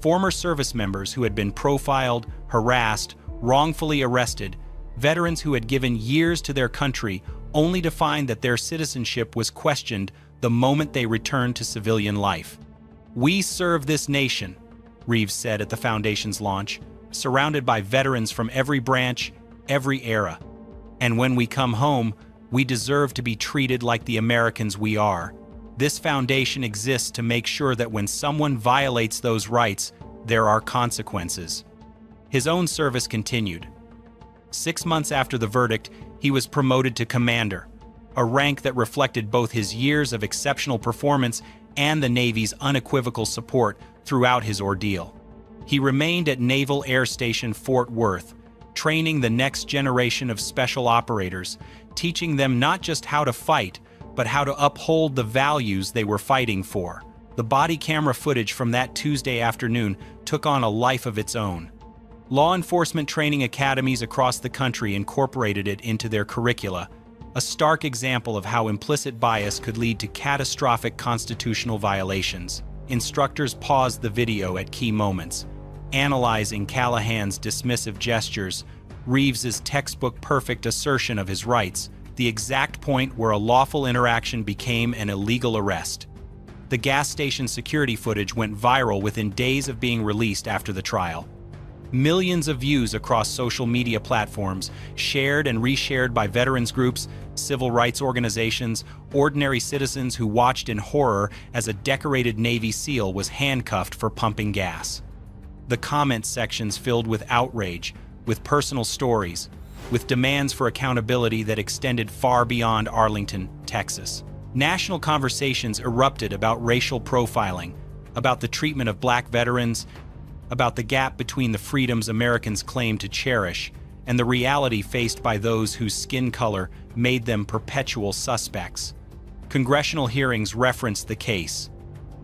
Former service members who had been profiled, harassed, wrongfully arrested, veterans who had given years to their country only to find that their citizenship was questioned the moment they returned to civilian life. "We serve this nation," Reeves said at the foundation's launch, surrounded by veterans from every branch, every era. "And when we come home, we deserve to be treated like the Americans we are. This foundation exists to make sure that when someone violates those rights, there are consequences." His own service continued. 6 months after the verdict, he was promoted to commander, a rank that reflected both his years of exceptional performance and the Navy's unequivocal support throughout his ordeal. He remained at Naval Air Station Fort Worth, training the next generation of special operators, teaching them not just how to fight, but how to uphold the values they were fighting for. The body camera footage from that Tuesday afternoon took on a life of its own. Law enforcement training academies across the country incorporated it into their curricula, a stark example of how implicit bias could lead to catastrophic constitutional violations. Instructors paused the video at key moments, analyzing Callahan's dismissive gestures, Reeves's textbook-perfect assertion of his rights, the exact point where a lawful interaction became an illegal arrest. The gas station security footage went viral within days of being released after the trial. Millions of views across social media platforms, shared and reshared by veterans groups, civil rights organizations, ordinary citizens who watched in horror as a decorated Navy SEAL was handcuffed for pumping gas. The comment sections filled with outrage, with personal stories, with demands for accountability that extended far beyond Arlington, Texas. National conversations erupted about racial profiling, about the treatment of Black veterans, about the gap between the freedoms Americans claim to cherish and the reality faced by those whose skin color made them perpetual suspects. Congressional hearings referenced the case.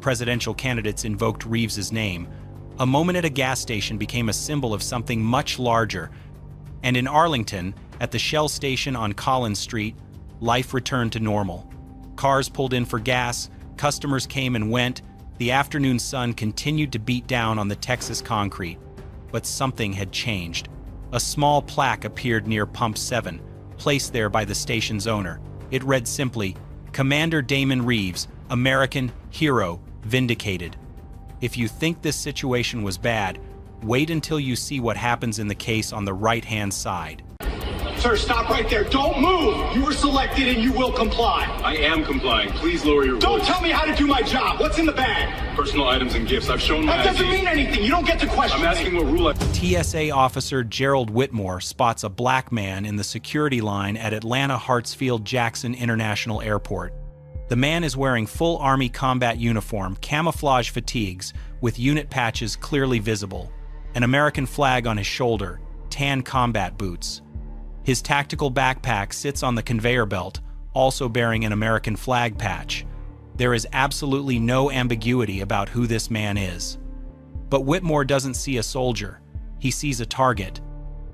Presidential candidates invoked Reeves's name. A moment at a gas station became a symbol of something much larger. And in Arlington, at the Shell station on Collins Street, life returned to normal. Cars pulled in for gas, customers came and went, the afternoon sun continued to beat down on the Texas concrete. But something had changed. A small plaque appeared near Pump 7, placed there by the station's owner. It read simply, "Commander Damon Reeves, American hero, vindicated." If you think this situation was bad, wait until you see what happens in the case on the right-hand side. Sir, stop right there. Don't move. You were selected and you will comply. I am complying. Please lower your Don't voice. tell me how to do my job. What's in the bag? Personal items and gifts. I've shown my That doesn't ID. mean anything. You don't get to question I'm asking me. what rule I... TSA officer Gerald Whitmore spots a black man in the security line at Atlanta Hartsfield-Jackson International Airport. The man is wearing full Army combat uniform, camouflage fatigues, with unit patches clearly visible, an American flag on his shoulder, tan combat boots. His tactical backpack sits on the conveyor belt, also bearing an American flag patch. There is absolutely no ambiguity about who this man is. But Whitmore doesn't see a soldier. He sees a target.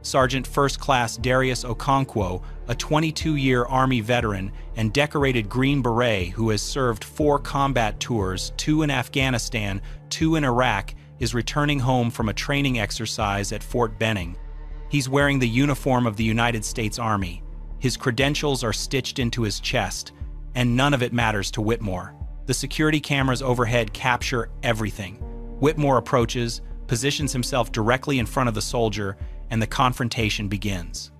Sergeant First Class Darius Okonkwo, a 22-year Army veteran and decorated Green Beret who has served 4 combat tours, 2 in Afghanistan, 2 in Iraq, is returning home from a training exercise at Fort Benning. He's wearing the uniform of the United States Army. His credentials are stitched into his chest, and none of it matters to Whitmore. The security cameras overhead capture everything. Whitmore approaches, positions himself directly in front of the soldier, and the confrontation begins.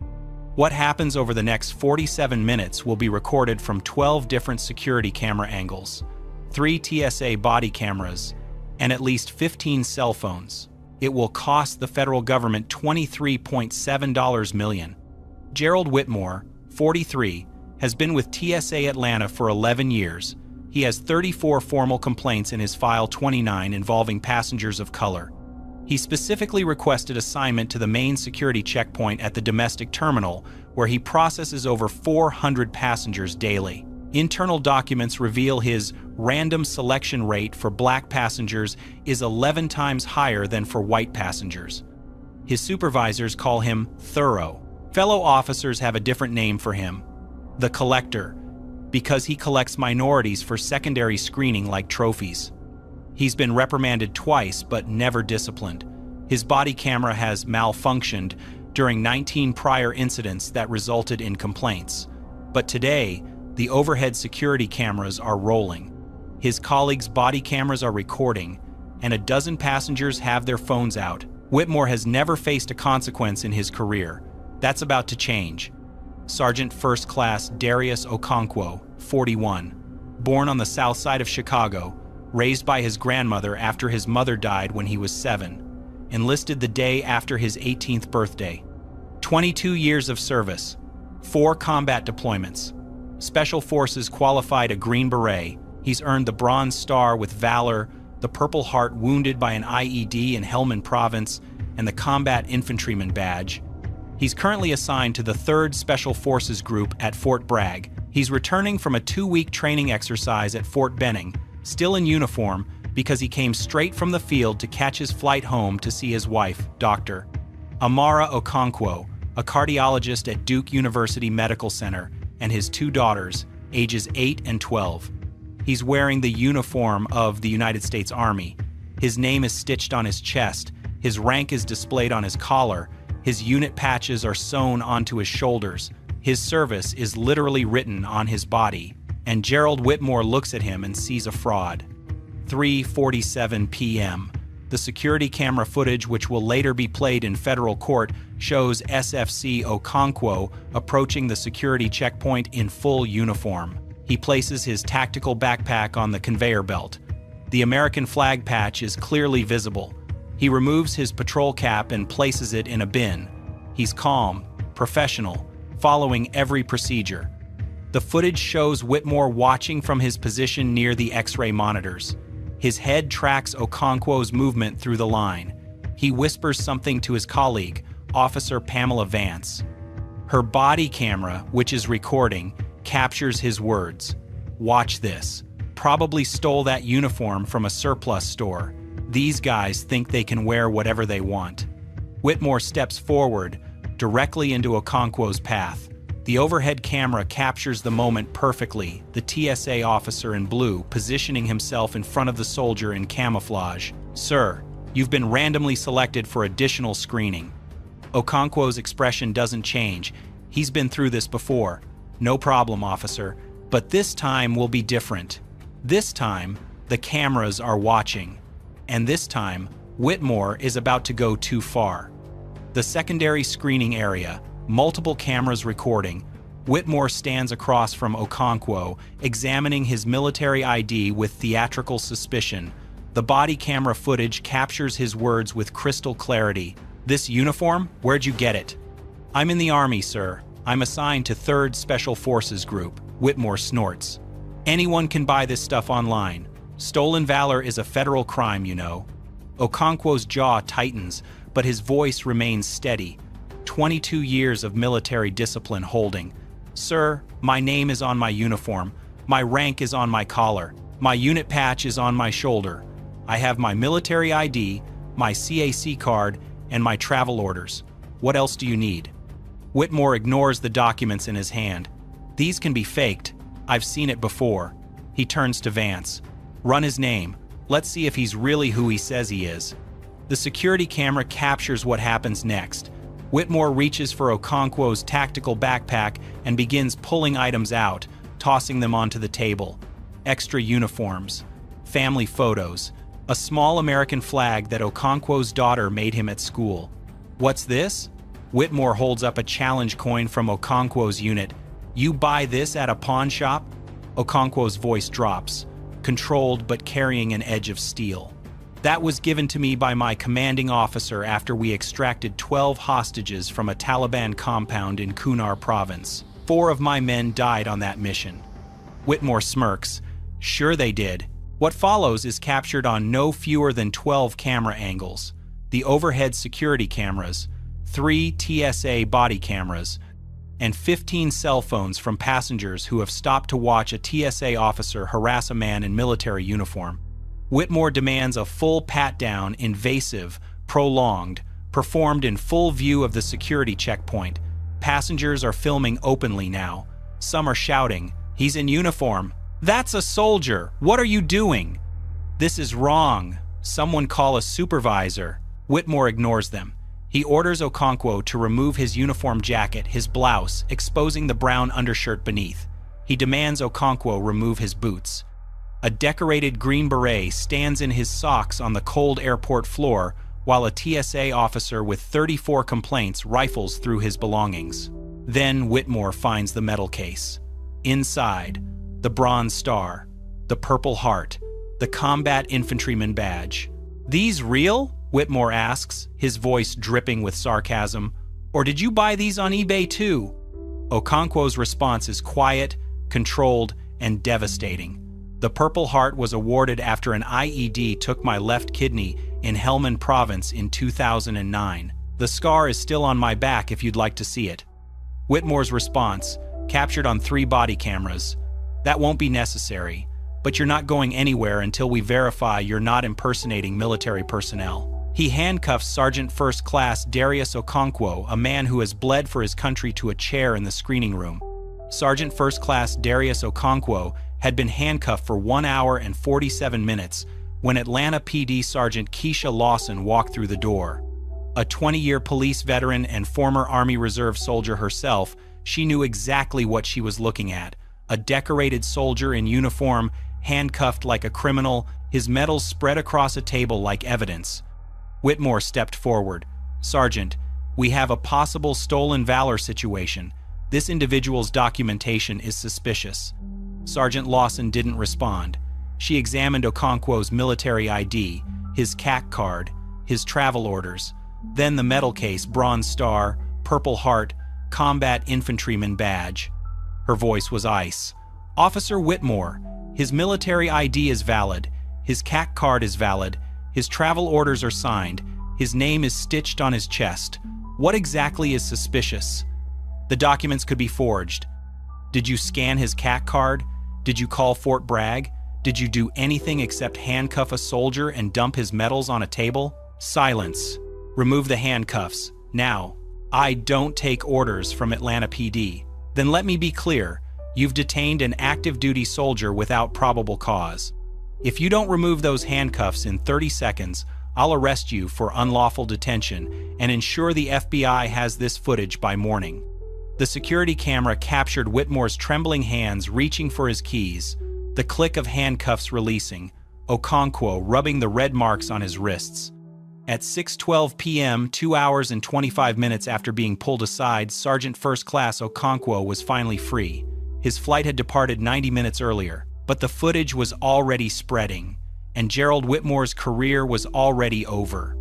What happens over the next 47 minutes will be recorded from 12 different security camera angles, 3 TSA body cameras, and at least 15 cell phones. It will cost the federal government $23.7 million. Gerald Whitmore, 43, has been with TSA Atlanta for 11 years. He has 34 formal complaints in his file 29 involving passengers of color. He specifically requested assignment to the main security checkpoint at the domestic terminal, where he processes over 400 passengers daily. Internal documents reveal his random selection rate for black passengers is 11 times higher than for white passengers. His supervisors call him thorough. Fellow officers have a different name for him, the collector, because he collects minorities for secondary screening like trophies. He's been reprimanded twice but never disciplined. His body camera has malfunctioned during 19 prior incidents that resulted in complaints. But today, the overhead security cameras are rolling. His colleagues' body cameras are recording, and a dozen passengers have their phones out. Whitmore has never faced a consequence in his career. That's about to change. Sergeant First Class Darius Okonkwo, 41, born on the south side of Chicago, raised by his grandmother after his mother died when he was 7, enlisted the day after his 18th birthday. 22 years of service, 4 combat deployments. Special Forces qualified a Green Beret. He's earned the Bronze Star with Valor, the Purple Heart wounded by an IED in Helmand Province, and the Combat Infantryman Badge. He's currently assigned to the 3rd Special Forces Group at Fort Bragg. He's returning from a 2-week training exercise at Fort Benning, still in uniform, because he came straight from the field to catch his flight home to see his wife, Dr. Amara Okonkwo, a cardiologist at Duke University Medical Center, and his 2 daughters, ages 8 and 12. He's wearing the uniform of the United States Army. His name is stitched on his chest, his rank is displayed on his collar, his unit patches are sewn onto his shoulders, his service is literally written on his body, and Gerald Whitmore looks at him and sees a fraud. 3:47 p.m. The security camera footage, which will later be played in federal court, shows SFC Okonkwo approaching the security checkpoint in full uniform. He places his tactical backpack on the conveyor belt. The American flag patch is clearly visible. He removes his patrol cap and places it in a bin. He's calm, professional, following every procedure. The footage shows Whitmore watching from his position near the X-ray monitors. His head tracks Okonkwo's movement through the line. He whispers something to his colleague, Officer Pamela Vance. Her body camera, which is recording, captures his words. "Watch this. Probably stole that uniform from a surplus store. These guys think they can wear whatever they want." Whitmore steps forward, directly into Okonkwo's path. The overhead camera captures the moment perfectly, the TSA officer in blue positioning himself in front of the soldier in camouflage. "Sir, you've been randomly selected for additional screening." Okonkwo's expression doesn't change. He's been through this before. "No problem, officer, but this time will be different. This time, the cameras are watching. And this time, Whitmore is about to go too far." The secondary screening area, multiple cameras recording. Whitmore stands across from Okonkwo, examining his military ID with theatrical suspicion. The body camera footage captures his words with crystal clarity. "This uniform? Where'd you get it?" "I'm in the Army, sir. I'm assigned to 3rd Special Forces Group," Whitmore snorts. "Anyone can buy this stuff online. Stolen valor is a federal crime, you know." Okonkwo's jaw tightens, but his voice remains steady. 22 years of military discipline holding. "Sir, my name is on my uniform. My rank is on my collar. My unit patch is on my shoulder. I have my military ID, my CAC card, and my travel orders. What else do you need?" Whitmore ignores the documents in his hand. "These can be faked. I've seen it before." He turns to Vance. "Run his name. Let's see if he's really who he says he is." The security camera captures what happens next. Whitmore reaches for Okonkwo's tactical backpack and begins pulling items out, tossing them onto the table. Extra uniforms, family photos, a small American flag that Okonkwo's daughter made him at school. "What's this?" Whitmore holds up a challenge coin from Okonkwo's unit. "You buy this at a pawn shop?" Okonkwo's voice drops, controlled but carrying an edge of steel. "That was given to me by my commanding officer after we extracted 12 hostages from a Taliban compound in Kunar province. 4 of my men died on that mission." Whitmore smirks, Sure they did. What follows is captured on no fewer than 12 camera angles. The overhead security cameras, 3 TSA body cameras, and 15 cell phones from passengers who have stopped to watch a TSA officer harass a man in military uniform. Whitmore demands a full pat-down, invasive, prolonged, performed in full view of the security checkpoint. Passengers are filming openly now. Some are shouting, "He's in uniform! That's a soldier! What are you doing? This is wrong! Someone call a supervisor!" Whitmore ignores them. He orders Okonkwo to remove his uniform jacket, his blouse, exposing the brown undershirt beneath. He demands Okonkwo remove his boots. A decorated Green Beret stands in his socks on the cold airport floor, while a TSA officer with 34 complaints rifles through his belongings. Then Whitmore finds the metal case. Inside, the Bronze Star, the Purple Heart, the Combat Infantryman Badge. "These real?" Whitmore asks, his voice dripping with sarcasm. "Or did you buy these on eBay too?" Okonkwo's response is quiet, controlled, and devastating. "The Purple Heart was awarded after an IED took my left kidney in Helmand Province in 2009. The scar is still on my back if you'd like to see it." Whitmore's response, captured on 3 body cameras: "That won't be necessary, but you're not going anywhere until we verify you're not impersonating military personnel." He handcuffs Sergeant First Class Darius Okonkwo, a man who has bled for his country, to a chair in the screening room. Sergeant First Class Darius Okonkwo had been handcuffed for 1 hour and 47 minutes when Atlanta PD Sergeant Keisha Lawson walked through the door. A 20-year police veteran and former Army Reserve soldier herself, she knew exactly what she was looking at. A decorated soldier in uniform, handcuffed like a criminal, his medals spread across a table like evidence. Whitmore stepped forward. "Sergeant, we have a possible stolen valor situation. This individual's documentation is suspicious." Sergeant Lawson didn't respond. She examined Okonkwo's military ID, his CAC card, his travel orders, then the metal case, Bronze Star, Purple Heart, Combat Infantryman Badge. Her voice was ice. "Officer Whitmore, his military ID is valid, his CAC card is valid, his travel orders are signed, his name is stitched on his chest. What exactly is suspicious? The documents could be forged. Did you scan his CAC card? Did you call Fort Bragg? Did you do anything except handcuff a soldier and dump his medals on a table?" "Silence. Remove the handcuffs. Now." "I don't take orders from Atlanta PD." "Then let me be clear. You've detained an active duty soldier without probable cause. If you don't remove those handcuffs in 30 seconds, I'll arrest you for unlawful detention and ensure the FBI has this footage by morning." The security camera captured Whitmore's trembling hands reaching for his keys, the click of handcuffs releasing, Okonkwo rubbing the red marks on his wrists. At 6:12 p.m., 2 hours and 25 minutes after being pulled aside, Sergeant First Class Okonkwo was finally free. His flight had departed 90 minutes earlier, but the footage was already spreading, and Gerald Whitmore's career was already over.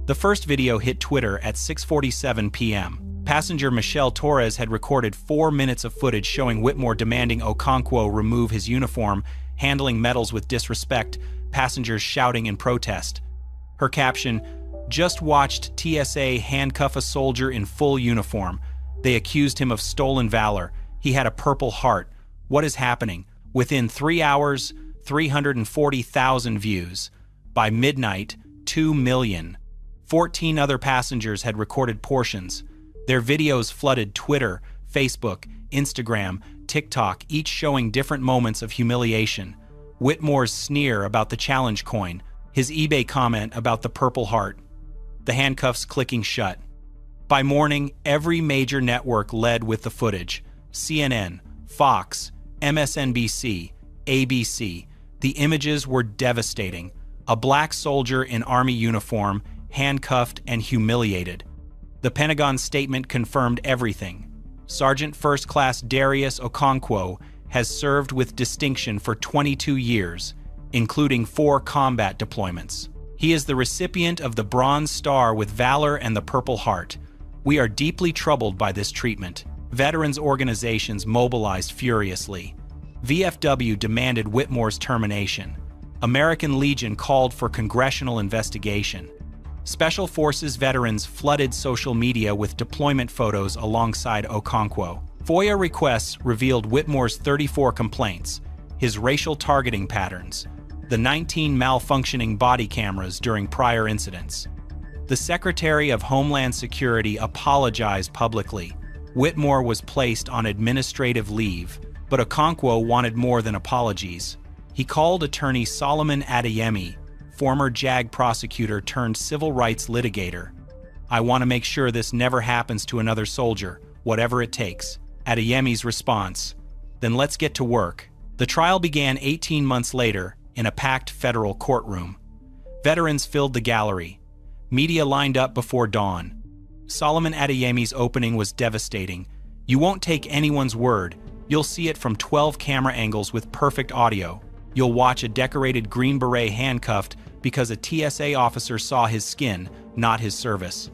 The first video hit Twitter at 6:47 p.m. Passenger Michelle Torres had recorded 4 minutes of footage showing Whitmore demanding Okonkwo remove his uniform, handling medals with disrespect, passengers shouting in protest. Her caption, "Just watched TSA handcuff a soldier in full uniform. They accused him of stolen valor. He had a Purple Heart. What is happening?" Within 3 hours, 340,000 views. By midnight, 2 million. 14 other passengers had recorded portions. Their videos flooded Twitter, Facebook, Instagram, TikTok, each showing different moments of humiliation. Whitmore's sneer about the challenge coin, his eBay comment about the Purple Heart, the handcuffs clicking shut. By morning, every major network led with the footage. CNN, Fox, MSNBC, ABC. The images were devastating. A black soldier in Army uniform, handcuffed and humiliated. The Pentagon statement confirmed everything. Sergeant First Class Darius Okonkwo has served with distinction for 22 years, including 4 combat deployments. He is the recipient of the Bronze Star with Valor and the Purple Heart. We are deeply troubled by this treatment. Veterans organizations mobilized furiously. VFW demanded Whitmore's termination. American Legion called for congressional investigation. Special Forces veterans flooded social media with deployment photos alongside Okonkwo. FOIA requests revealed Whitmore's 34 complaints, his racial targeting patterns, the 19 malfunctioning body cameras during prior incidents. The Secretary of Homeland Security apologized publicly. Whitmore was placed on administrative leave, but Okonkwo wanted more than apologies. He called attorney Solomon Adeyemi, former JAG prosecutor turned civil rights litigator. "I want to make sure this never happens to another soldier, whatever it takes." Adeyemi's response: "Then let's get to work." The trial began 18 months later in a packed federal courtroom. Veterans filled the gallery. Media lined up before dawn. Solomon Adeyemi's opening was devastating. "You won't take anyone's word. You'll see it from 12 camera angles with perfect audio. You'll watch a decorated Green Beret handcuffed because a TSA officer saw his skin, not his service."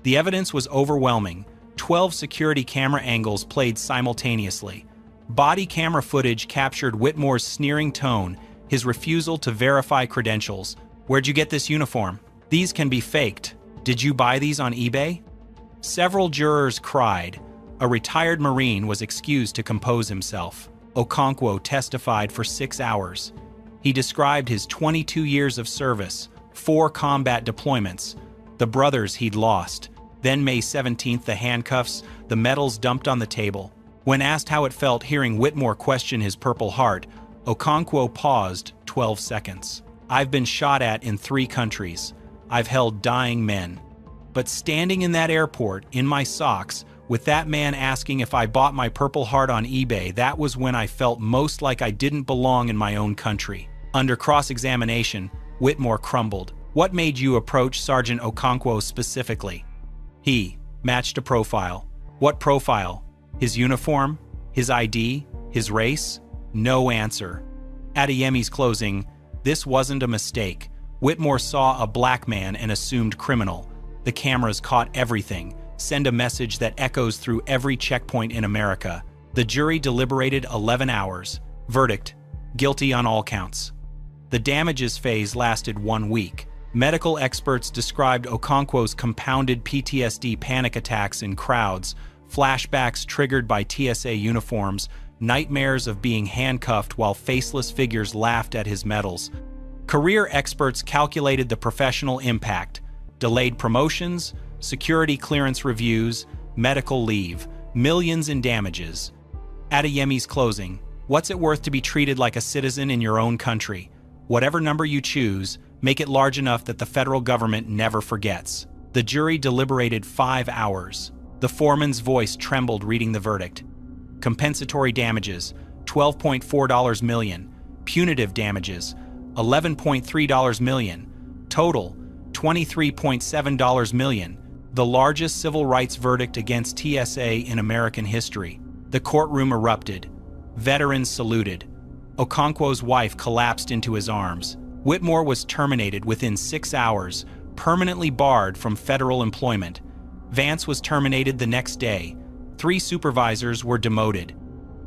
The evidence was overwhelming. 12 security camera angles played simultaneously. Body camera footage captured Whitmore's sneering tone, his refusal to verify credentials. "Where'd you get this uniform? These can be faked. Did you buy these on eBay?" Several jurors cried. A retired Marine was excused to compose himself. Okonkwo testified for 6 hours. He described his 22 years of service, 4 combat deployments, the brothers he'd lost. Then May 17th, the handcuffs, the medals dumped on the table. When asked how it felt hearing Whitmore question his Purple Heart, Okonkwo paused 12 seconds. "I've been shot at in 3 countries. I've held dying men. But standing in that airport, in my socks, with that man asking if I bought my Purple Heart on eBay, that was when I felt most like I didn't belong in my own country." Under cross-examination, Whitmore crumbled. "What made you approach Sergeant Okonkwo specifically?" He matched a profile. "What profile? His uniform? His ID? His race?" No answer. Adeyemi's closing: "This wasn't a mistake. Whitmore saw a black man and assumed criminal. The cameras caught everything. Send a message that echoes through every checkpoint in America." The jury deliberated 11 hours. Verdict: guilty on all counts. The damages phase lasted 1 week. Medical experts described Okonkwo's compounded PTSD panic attacks in crowds, flashbacks triggered by TSA uniforms, nightmares of being handcuffed while faceless figures laughed at his medals. Career experts calculated the professional impact: delayed promotions, security clearance reviews, medical leave, millions in damages. Adeyemi's closing: "What's it worth to be treated like a citizen in your own country? Whatever number you choose, make it large enough that the federal government never forgets." The jury deliberated 5 hours. The foreman's voice trembled reading the verdict. Compensatory damages: $12.4 million. Punitive damages: $11.3 million. Total: $23.7 million. The largest civil rights verdict against TSA in American history. The courtroom erupted. Veterans saluted. Okonkwo's wife collapsed into his arms. Whitmore was terminated within 6 hours, permanently barred from federal employment. Vance was terminated the next day. 3 supervisors were demoted.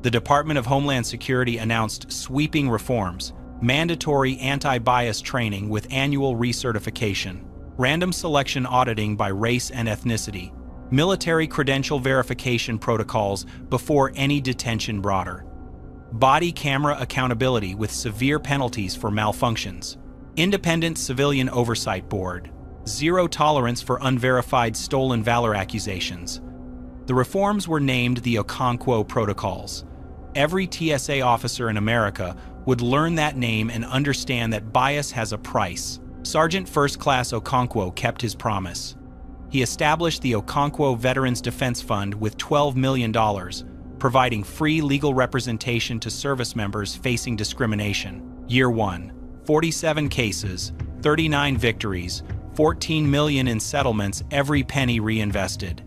The Department of Homeland Security announced sweeping reforms: mandatory anti-bias training with annual recertification, random selection auditing by race and ethnicity, military credential verification protocols before any detention broader, body camera accountability with severe penalties for malfunctions, independent civilian oversight board, zero tolerance for unverified stolen valor accusations. The reforms were named the Okonkwo Protocols. Every TSA officer in America would learn that name and understand that bias has a price. Sergeant First Class Okonkwo kept his promise. He established the Okonkwo Veterans Defense Fund with $12 million, providing free legal representation to service members facing discrimination. Year 1, 47 cases, 39 victories, $14 million in settlements, every penny reinvested.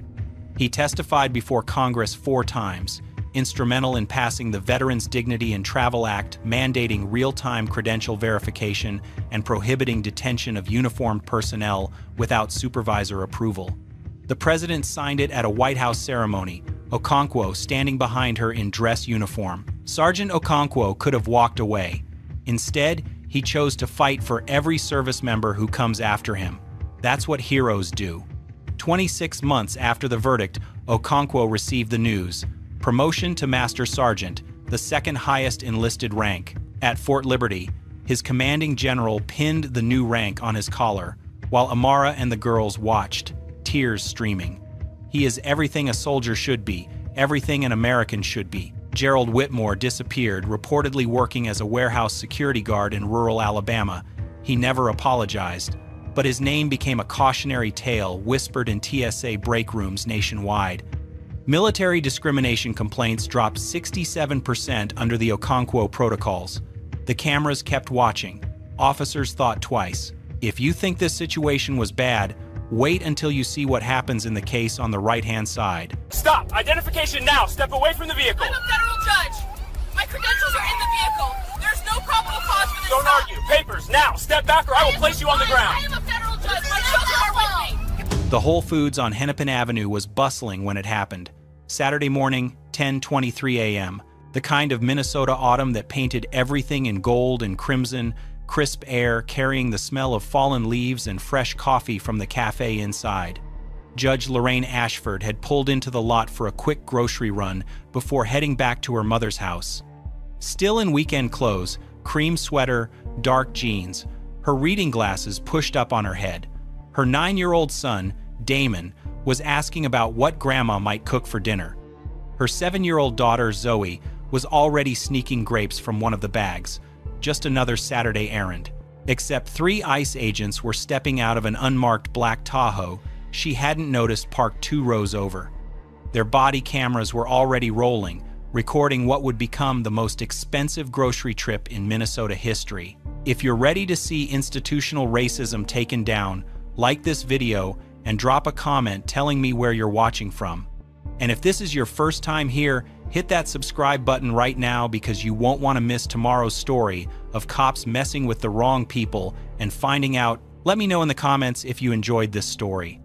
He testified before Congress 4 times, instrumental in passing the Veterans Dignity in Travel Act, mandating real-time credential verification and prohibiting detention of uniformed personnel without supervisor approval. The president signed it at a White House ceremony, Okonkwo standing behind her in dress uniform. Sergeant Okonkwo could have walked away. Instead, he chose to fight for every service member who comes after him. That's what heroes do. 26 months after the verdict, Okonkwo received the news: promotion to Master Sergeant, the second highest enlisted rank. At Fort Liberty, his commanding general pinned the new rank on his collar, while Amara and the girls watched, tears streaming. He is everything a soldier should be, everything an American should be. Gerald Whitmore disappeared, reportedly working as a warehouse security guard in rural Alabama. He never apologized, but his name became a cautionary tale whispered in TSA break rooms nationwide. Military discrimination complaints dropped 67% under the Okonkwo protocols. The cameras kept watching. Officers thought twice. If you think this situation was bad, wait until you see what happens in the case on the right-hand side. Stop! Identification now! Step away from the vehicle! I'm a federal judge! My credentials are in the vehicle! There's no probable cause for this Don't stop. argue! Papers, now! Step back or I will place you on the ground! I am a federal judge! My children are with me! The Whole Foods on Hennepin Avenue was bustling when it happened. Saturday morning, 10:23 a.m., the kind of Minnesota autumn that painted everything in gold and crimson, crisp air carrying the smell of fallen leaves and fresh coffee from the cafe inside. Judge Lorraine Ashford had pulled into the lot for a quick grocery run before heading back to her mother's house. Still in weekend clothes, cream sweater, dark jeans, her reading glasses pushed up on her head, her 9-year-old son, Damon, was asking about what Grandma might cook for dinner. Her 7-year-old daughter, Zoe, was already sneaking grapes from one of the bags. Just another Saturday errand. Except 3 ICE agents were stepping out of an unmarked black Tahoe she hadn't noticed parked 2 rows over. Their body cameras were already rolling, recording what would become the most expensive grocery trip in Minnesota history. If you're ready to see institutional racism taken down, like this video and drop a comment telling me where you're watching from. And if this is your first time here, hit that subscribe button right now because you won't want to miss tomorrow's story of cops messing with the wrong people and finding out. Let me know in the comments if you enjoyed this story.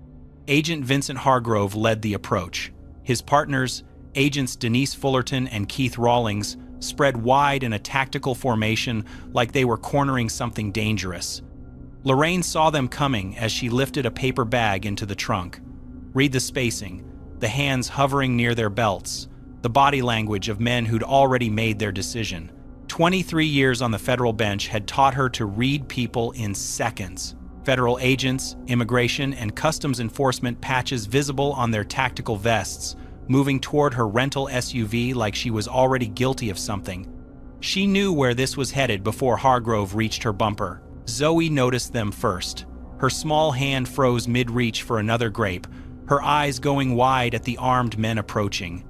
Agent Vincent Hargrove led the approach. His partners, Agents Denise Fullerton and Keith Rawlings, spread wide in a tactical formation like they were cornering something dangerous. Lorraine saw them coming as she lifted a paper bag into the trunk. Read the spacing, the hands hovering near their belts, the body language of men who'd already made their decision. 23 years on the federal bench had taught her to read people in seconds. Federal agents, immigration, and customs enforcement patches visible on their tactical vests, moving toward her rental SUV like she was already guilty of something. She knew where this was headed before Hargrove reached her bumper. Zoe noticed them first. Her small hand froze mid-reach for another grape, her eyes going wide at the armed men approaching.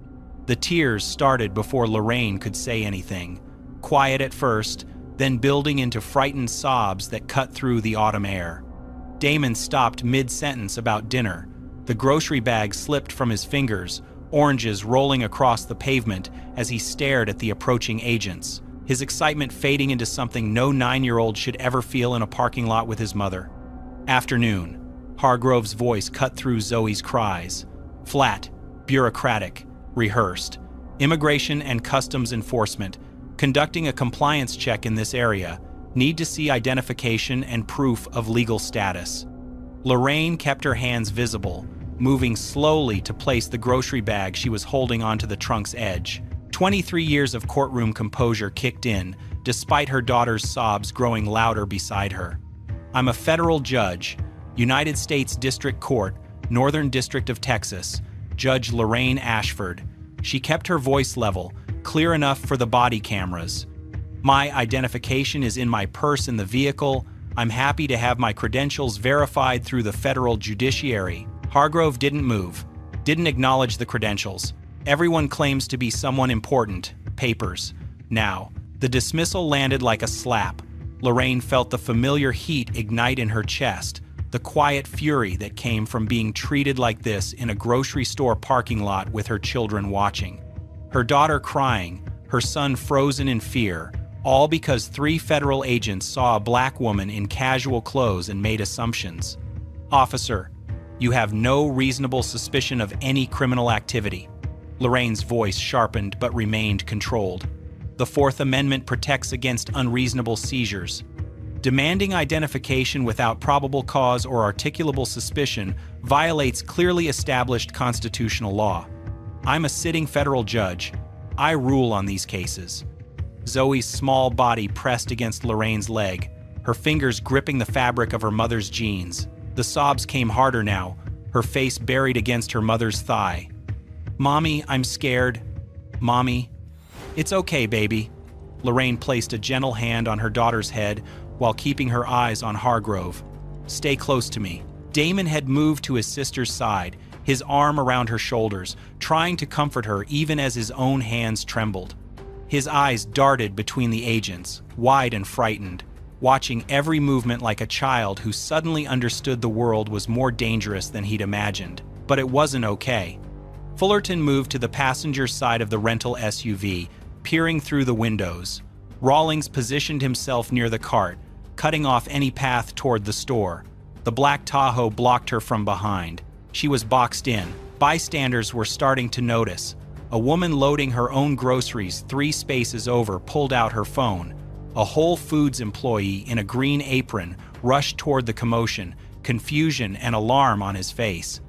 The tears started before Lorraine could say anything. Quiet at first, then building into frightened sobs that cut through the autumn air. Damon stopped mid-sentence about dinner. The grocery bag slipped from his fingers, oranges rolling across the pavement as he stared at the approaching agents, his excitement fading into something no 9-year-old should ever feel in a parking lot with his mother. Afternoon. Hargrove's voice cut through Zoe's cries. Flat, bureaucratic, rehearsed. Immigration and Customs Enforcement, conducting a compliance check in this area, need to see identification and proof of legal status. Lorraine kept her hands visible, moving slowly to place the grocery bag she was holding onto the trunk's edge. 23 years of courtroom composure kicked in, despite her daughter's sobs growing louder beside her. I'm a federal judge, United States District Court, Northern District of Texas, Judge Lorraine Ashford. She kept her voice level, clear enough for the body cameras. My identification is in my purse in the vehicle. I'm happy to have my credentials verified through the federal judiciary. Hargrove didn't move, didn't acknowledge the credentials. Everyone claims to be someone important. Papers. Now, the dismissal landed like a slap. Lorraine felt the familiar heat ignite in her chest, the quiet fury that came from being treated like this in a grocery store parking lot with her children watching. Her daughter crying, her son frozen in fear, all because 3 federal agents saw a black woman in casual clothes and made assumptions. Officer, you have no reasonable suspicion of any criminal activity. Lorraine's voice sharpened but remained controlled. The Fourth Amendment protects against unreasonable seizures. Demanding identification without probable cause or articulable suspicion violates clearly established constitutional law. I'm a sitting federal judge. I rule on these cases. Zoe's small body pressed against Lorraine's leg, her fingers gripping the fabric of her mother's jeans. The sobs came harder now, her face buried against her mother's thigh. "Mommy, I'm scared. Mommy." "It's okay, baby." Lorraine placed a gentle hand on her daughter's head while keeping her eyes on Hargrove. "Stay close to me." Damon had moved to his sister's side, his arm around her shoulders, trying to comfort her even as his own hands trembled. His eyes darted between the agents, wide and frightened, watching every movement like a child who suddenly understood the world was more dangerous than he'd imagined. But it wasn't okay. Fullerton moved to the passenger side of the rental SUV, peering through the windows. Rawlings positioned himself near the cart, cutting off any path toward the store. The black Tahoe blocked her from behind. She was boxed in. Bystanders were starting to notice. A woman loading her own groceries 3 spaces over pulled out her phone. A Whole Foods employee in a green apron rushed toward the commotion, confusion and alarm on his face.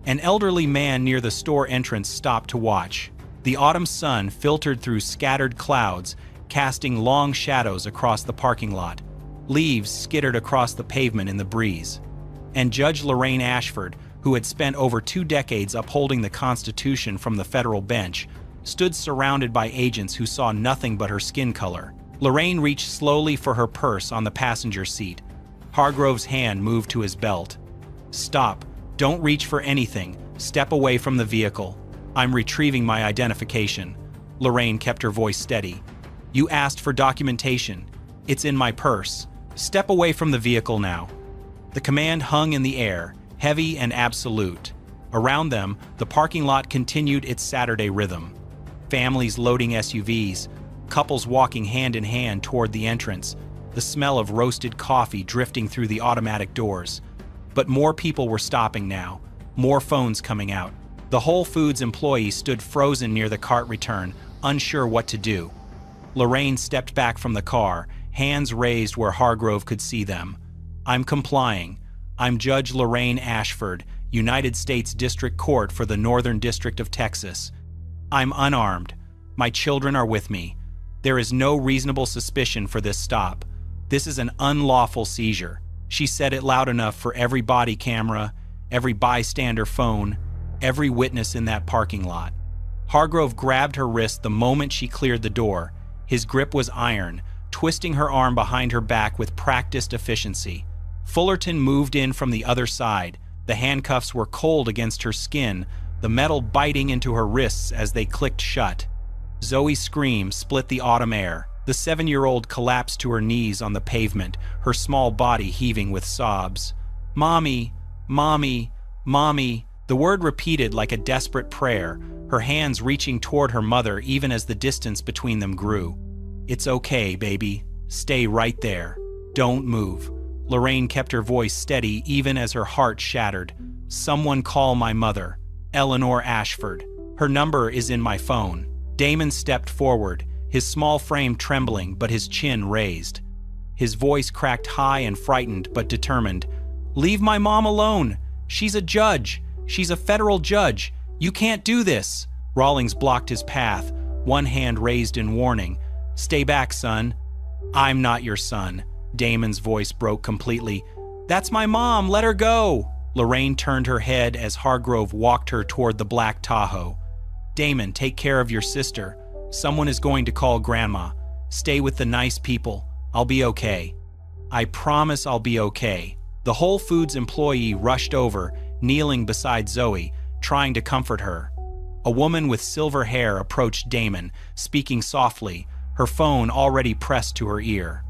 An elderly man near the store entrance stopped to watch. The autumn sun filtered through scattered clouds, casting long shadows across the parking lot. Leaves skittered across the pavement in the breeze. And Judge Lorraine Ashford, who had spent over 2 decades upholding the Constitution from the federal bench, stood surrounded by agents who saw nothing but her skin color. Lorraine reached slowly for her purse on the passenger seat. Hargrove's hand moved to his belt. "Stop. Don't reach for anything. Step away from the vehicle. I'm retrieving my identification." Lorraine kept her voice steady. "You asked for documentation. It's in my purse. Step away from the vehicle now." The command hung in the air, heavy and absolute. Around them, the parking lot continued its Saturday rhythm. Families loading SUVs, couples walking hand in hand toward the entrance, the smell of roasted coffee drifting through the automatic doors. But more people were stopping now, more phones coming out. The Whole Foods employee stood frozen near the cart return, unsure what to do. Lorraine stepped back from the car, hands raised where Hargrove could see them. "I'm complying. I'm Judge Lorraine Ashford, United States District Court for the Northern District of Texas. I'm unarmed. My children are with me. There is no reasonable suspicion for this stop. This is an unlawful seizure." She said it loud enough for every body camera, every bystander phone, every witness in that parking lot. Hargrove grabbed her wrist the moment she cleared the door. His grip was iron, twisting her arm behind her back with practiced efficiency. Fullerton moved in from the other side. The handcuffs were cold against her skin, the metal biting into her wrists as they clicked shut. Zoe's scream split the autumn air. The 7-year-old collapsed to her knees on the pavement, her small body heaving with sobs. "Mommy, Mommy, Mommy." The word repeated like a desperate prayer, her hands reaching toward her mother even as the distance between them grew. "It's okay, baby. Stay right there. Don't move." Lorraine kept her voice steady even as her heart shattered. "Someone call my mother. Eleanor Ashford. Her number is in my phone." Damon stepped forward, his small frame trembling but his chin raised. His voice cracked high and frightened but determined. "Leave my mom alone. She's a judge. She's a federal judge. You can't do this." Rawlings blocked his path, one hand raised in warning. "Stay back, son." "I'm not your son." Damon's voice broke completely. "That's my mom. Let her go." Lorraine turned her head as Hargrove walked her toward the black Tahoe. "Damon, take care of your sister. Someone is going to call Grandma. Stay with the nice people. I'll be okay." "I promise I'll be okay." The Whole Foods employee rushed over, kneeling beside Zoe, trying to comfort her. A woman with silver hair approached Damon, speaking softly, her phone already pressed to her ear.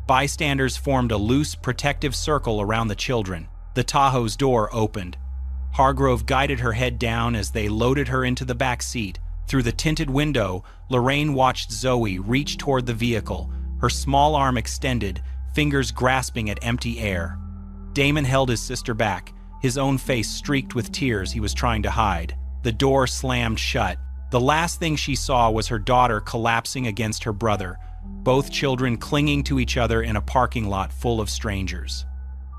Bystanders formed a loose, protective circle around the children. The Tahoe's door opened. Hargrove guided her head down as they loaded her into the back seat. Through the tinted window, Lorraine watched Zoe reach toward the vehicle, her small arm extended, fingers grasping at empty air. Damon held his sister back, his own face streaked with tears he was trying to hide. The door slammed shut. The last thing she saw was her daughter collapsing against her brother, both children clinging to each other in a parking lot full of strangers.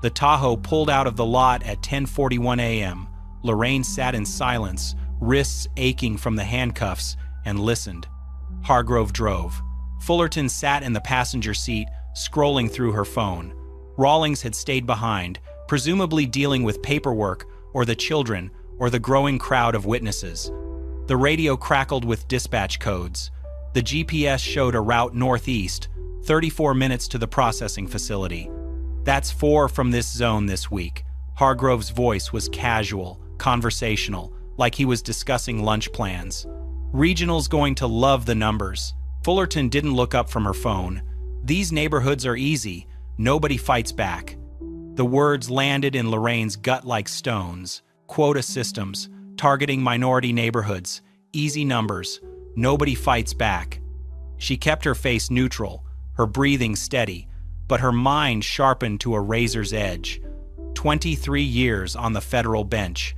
The Tahoe pulled out of the lot at 10:41 a.m. Lorraine sat in silence, wrists aching from the handcuffs, and listened. Hargrove drove. Fullerton sat in the passenger seat, scrolling through her phone. Rawlings had stayed behind, presumably dealing with paperwork or the children or the growing crowd of witnesses. The radio crackled with dispatch codes. The GPS showed a route northeast, 34 minutes to the processing facility. That's 4 from this zone this week. Hargrove's voice was casual, conversational, like he was discussing lunch plans. Regional's going to love the numbers. Fullerton didn't look up from her phone. These neighborhoods are easy. Nobody fights back. The words landed in Lorraine's gut like stones. Quota systems, targeting minority neighborhoods, easy numbers. Nobody fights back. She kept her face neutral, her breathing steady, but her mind sharpened to a razor's edge. 23 years on the federal bench.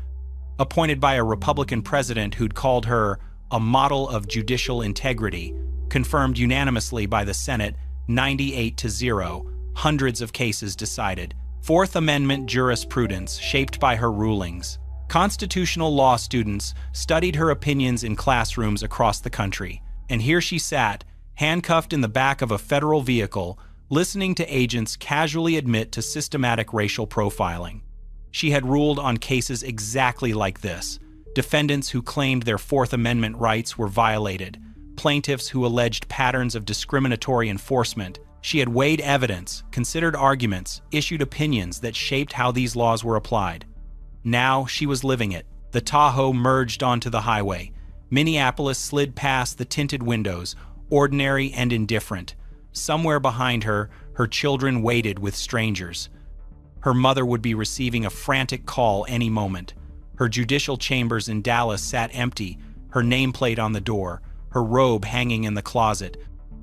Appointed by a Republican president who'd called her a model of judicial integrity, confirmed unanimously by the Senate 98-0, hundreds of cases decided. Fourth Amendment jurisprudence shaped by her rulings. Constitutional law students studied her opinions in classrooms across the country. And here she sat, handcuffed in the back of a federal vehicle, listening to agents casually admit to systematic racial profiling. She had ruled on cases exactly like this. Defendants who claimed their Fourth Amendment rights were violated. Plaintiffs who alleged patterns of discriminatory enforcement. She had weighed evidence, considered arguments, issued opinions that shaped how these laws were applied. Now she was living it. The Tahoe merged onto the highway. Minneapolis slid past the tinted windows, ordinary and indifferent. Somewhere behind her, her children waited with strangers. Her mother would be receiving a frantic call any moment. Her judicial chambers in Dallas sat empty, her nameplate on the door, her robe hanging in the closet.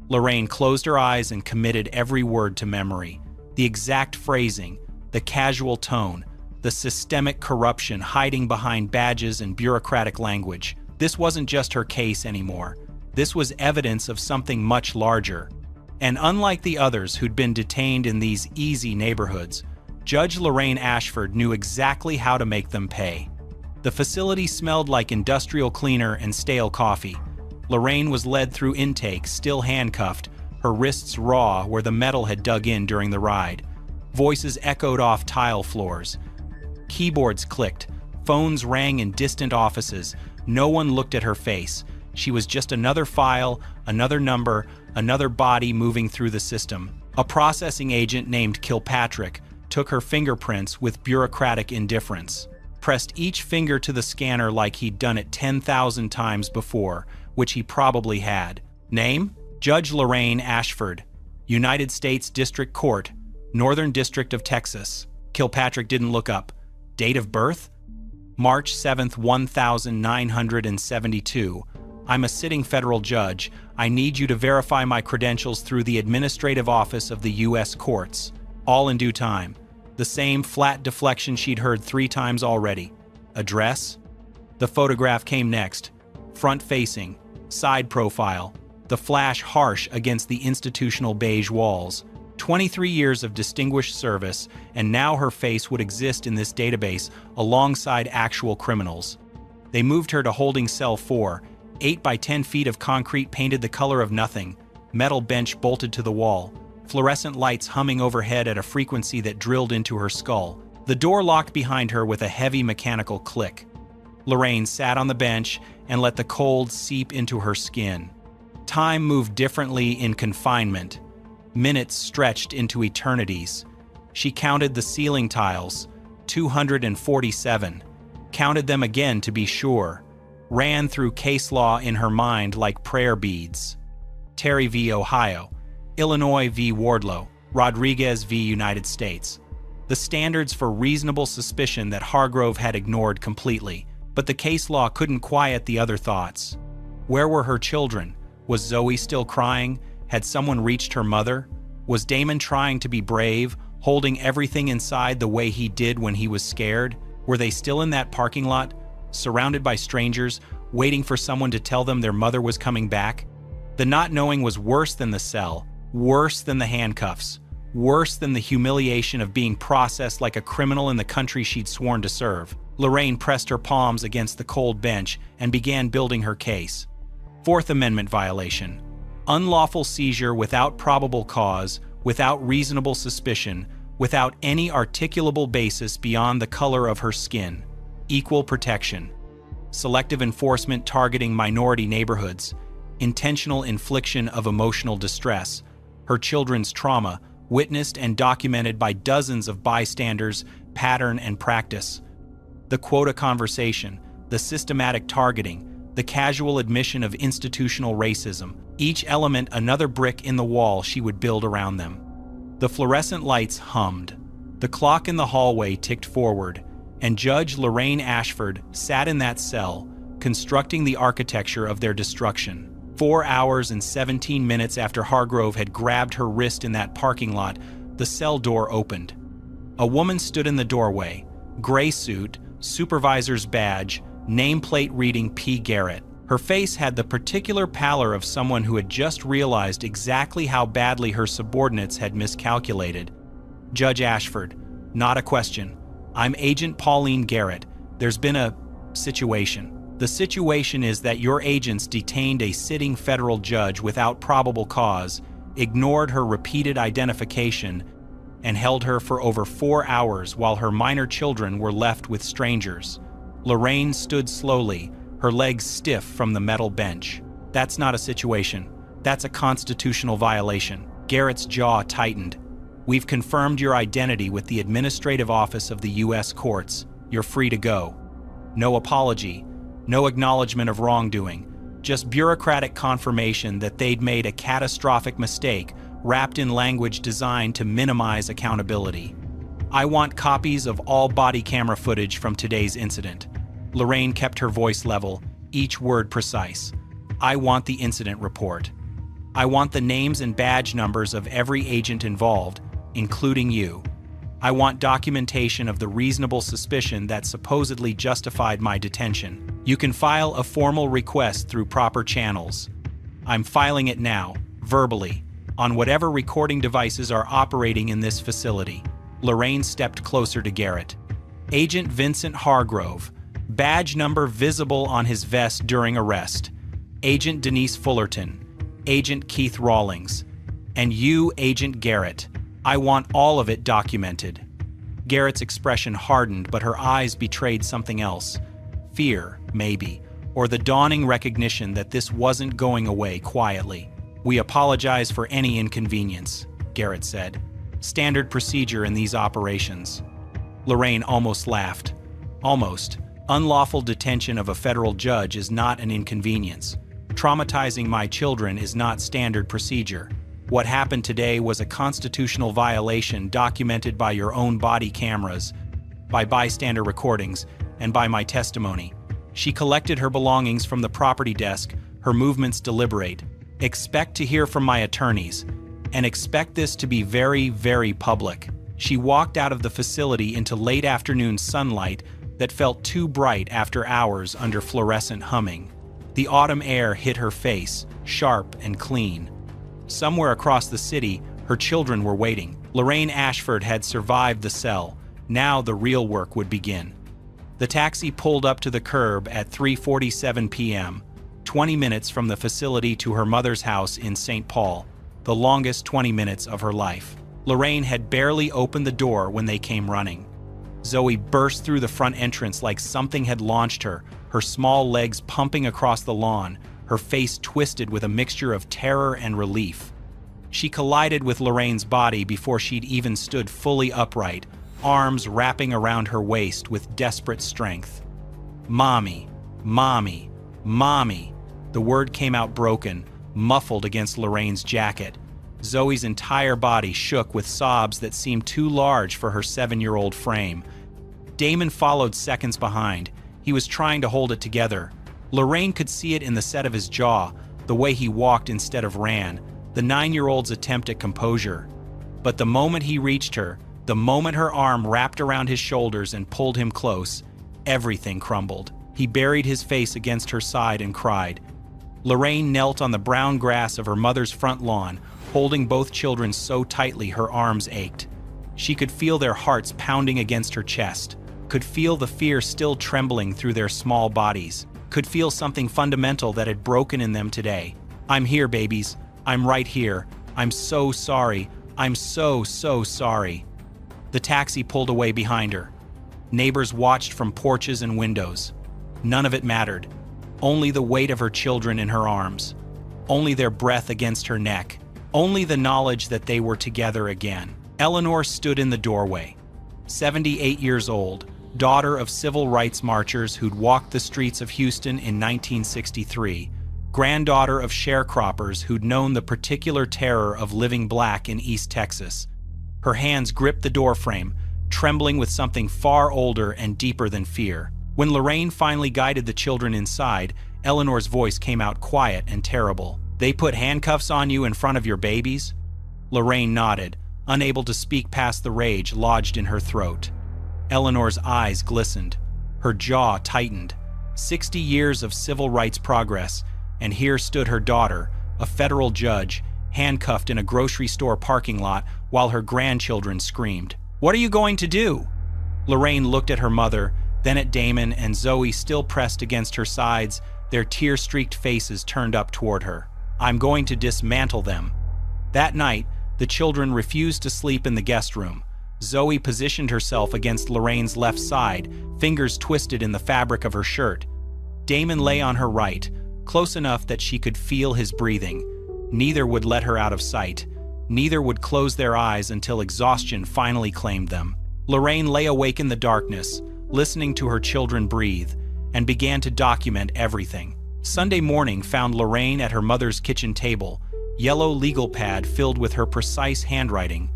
Lorraine closed her eyes and committed every word to memory. The exact phrasing, the casual tone, the systemic corruption hiding behind badges and bureaucratic language. This wasn't just her case anymore. This was evidence of something much larger. And unlike the others who'd been detained in these easy neighborhoods, Judge Lorraine Ashford knew exactly how to make them pay. The facility smelled like industrial cleaner and stale coffee. Lorraine was led through intake, still handcuffed, her wrists raw where the metal had dug in during the ride. Voices echoed off tile floors. Keyboards clicked. Phones rang in distant offices. No one looked at her face. She was just another file, another number, another body moving through the system. A processing agent named Kilpatrick took her fingerprints with bureaucratic indifference, pressed each finger to the scanner like he'd done it 10,000 times before, which he probably had. Name? Judge Lorraine Ashford, United States District Court, Northern District of Texas. Kilpatrick didn't look up. Date of birth? March 7th, 1972. I'm a sitting federal judge. I need you to verify my credentials through the Administrative Office of the U.S. Courts. All in due time. The same flat deflection she'd heard 3 times already. Address? The photograph came next. Front-facing, side profile, the flash harsh against the institutional beige walls. 23 years of distinguished service, and now her face would exist in this database alongside actual criminals. They moved her to holding cell 4, 8 by 10 feet of concrete painted the color of nothing, metal bench bolted to the wall, fluorescent lights humming overhead at a frequency that drilled into her skull. The door locked behind her with a heavy mechanical click. Lorraine sat on the bench and let the cold seep into her skin. Time moved differently in confinement. Minutes stretched into eternities. She counted the ceiling tiles, 247. Counted them again to be sure. Ran through case law in her mind like prayer beads. Terry v. Ohio, Illinois v. Wardlow, Rodriguez v. United States. The standards for reasonable suspicion that Hargrove had ignored completely, but the case law couldn't quiet the other thoughts. Where were her children? Was Zoe still crying? Had someone reached her mother? Was Damon trying to be brave, holding everything inside the way he did when he was scared? Were they still in that parking lot, surrounded by strangers, waiting for someone to tell them their mother was coming back? The not knowing was worse than the cell, worse than the handcuffs, worse than the humiliation of being processed like a criminal in the country she'd sworn to serve. Lorraine pressed her palms against the cold bench and began building her case. Fourth Amendment violation. Unlawful seizure without probable cause, without reasonable suspicion, without any articulable basis beyond the color of her skin. Equal protection. Selective enforcement targeting minority neighborhoods. Intentional infliction of emotional distress. Her children's trauma, witnessed and documented by dozens of bystanders, pattern and practice. The quota conversation, the systematic targeting, the casual admission of institutional racism, each element another brick in the wall she would build around them. The fluorescent lights hummed. The clock in the hallway ticked forward, and Judge Lorraine Ashford sat in that cell, constructing the architecture of their destruction. 4 hours and 17 minutes after Hargrove had grabbed her wrist in that parking lot, the cell door opened. A woman stood in the doorway, gray suit, supervisor's badge, nameplate reading P. Garrett. Her face had the particular pallor of someone who had just realized exactly how badly her subordinates had miscalculated. Judge Ashford, not a question. I'm Agent Pauline Garrett. There's been a situation. The situation is that your agents detained a sitting federal judge without probable cause, ignored her repeated identification, and held her for over 4 hours while her minor children were left with strangers. Lorraine stood slowly, her legs stiff from the metal bench. That's not a situation. That's a constitutional violation. Garrett's jaw tightened. We've confirmed your identity with the Administrative Office of the U.S. Courts. You're free to go. No apology, no acknowledgement of wrongdoing, just bureaucratic confirmation that they'd made a catastrophic mistake wrapped in language designed to minimize accountability. I want copies of all body camera footage from today's incident. Lorraine kept her voice level, each word precise. I want the incident report. I want the names and badge numbers of every agent involved, including you. I want documentation of the reasonable suspicion that supposedly justified my detention. You can file a formal request through proper channels. I'm filing it now, verbally, on whatever recording devices are operating in this facility. Lorraine stepped closer to Garrett. Agent Vincent Hargrove, badge number visible on his vest during arrest. Agent Denise Fullerton, Agent Keith Rawlings, and you, Agent Garrett. I want all of it documented. Garrett's expression hardened, but her eyes betrayed something else. Fear, maybe, or the dawning recognition that this wasn't going away quietly. We apologize for any inconvenience, Garrett said. Standard procedure in these operations. Lorraine almost laughed. Almost. Unlawful detention of a federal judge is not an inconvenience. Traumatizing my children is not standard procedure. What happened today was a constitutional violation documented by your own body cameras, by bystander recordings, and by my testimony. She collected her belongings from the property desk, her movements deliberate. Expect to hear from my attorneys, and expect this to be very, very public. She walked out of the facility into late afternoon sunlight that felt too bright after hours under fluorescent humming. The autumn air hit her face, sharp and clean. Somewhere across the city, her children were waiting. Lorraine Ashford had survived the cell. Now the real work would begin. The taxi pulled up to the curb at 3:47 p.m., 20 minutes from the facility to her mother's house in St. Paul, the longest 20 minutes of her life. Lorraine had barely opened the door when they came running. Zoe burst through the front entrance like something had launched her, her small legs pumping across the lawn, her face twisted with a mixture of terror and relief. She collided with Lorraine's body before she'd even stood fully upright, arms wrapping around her waist with desperate strength. Mommy, mommy, mommy. The word came out broken, muffled against Lorraine's jacket. Zoe's entire body shook with sobs that seemed too large for her 7-year-old frame. Damon followed seconds behind. He was trying to hold it together. Lorraine could see it in the set of his jaw, the way he walked instead of ran, the 9-year-old's attempt at composure. But the moment he reached her, the moment her arm wrapped around his shoulders and pulled him close, everything crumbled. He buried his face against her side and cried. Lorraine knelt on the brown grass of her mother's front lawn, holding both children so tightly her arms ached. She could feel their hearts pounding against her chest, could feel the fear still trembling through their small bodies, could feel something fundamental that had broken in them today. "I'm here, babies. I'm right here. I'm so sorry. I'm so sorry." The taxi pulled away behind her. Neighbors watched from porches and windows. None of it mattered. Only the weight of her children in her arms. Only their breath against her neck. Only the knowledge that they were together again. Eleanor stood in the doorway. 78 years old, daughter of civil rights marchers who'd walked the streets of Houston in 1963, granddaughter of sharecroppers who'd known the particular terror of living black in East Texas. Her hands gripped the doorframe, trembling with something far older and deeper than fear. When Lorraine finally guided the children inside, Eleanor's voice came out quiet and terrible. "They put handcuffs on you in front of your babies?" Lorraine nodded, unable to speak past the rage lodged in her throat. Eleanor's eyes glistened. Her jaw tightened. 60 years of civil rights progress, and here stood her daughter, a federal judge, handcuffed in a grocery store parking lot while her grandchildren screamed. "What are you going to do?" Lorraine looked at her mother, then at Damon and Zoe still pressed against her sides, their tear-streaked faces turned up toward her. "I'm going to dismantle them." That night, the children refused to sleep in the guest room. Zoe positioned herself against Lorraine's left side, fingers twisted in the fabric of her shirt. Damon lay on her right, close enough that she could feel his breathing. Neither would let her out of sight. Neither would close their eyes until exhaustion finally claimed them. Lorraine lay awake in the darkness, listening to her children breathe, and began to document everything. Sunday morning found Lorraine at her mother's kitchen table, yellow legal pad filled with her precise handwriting.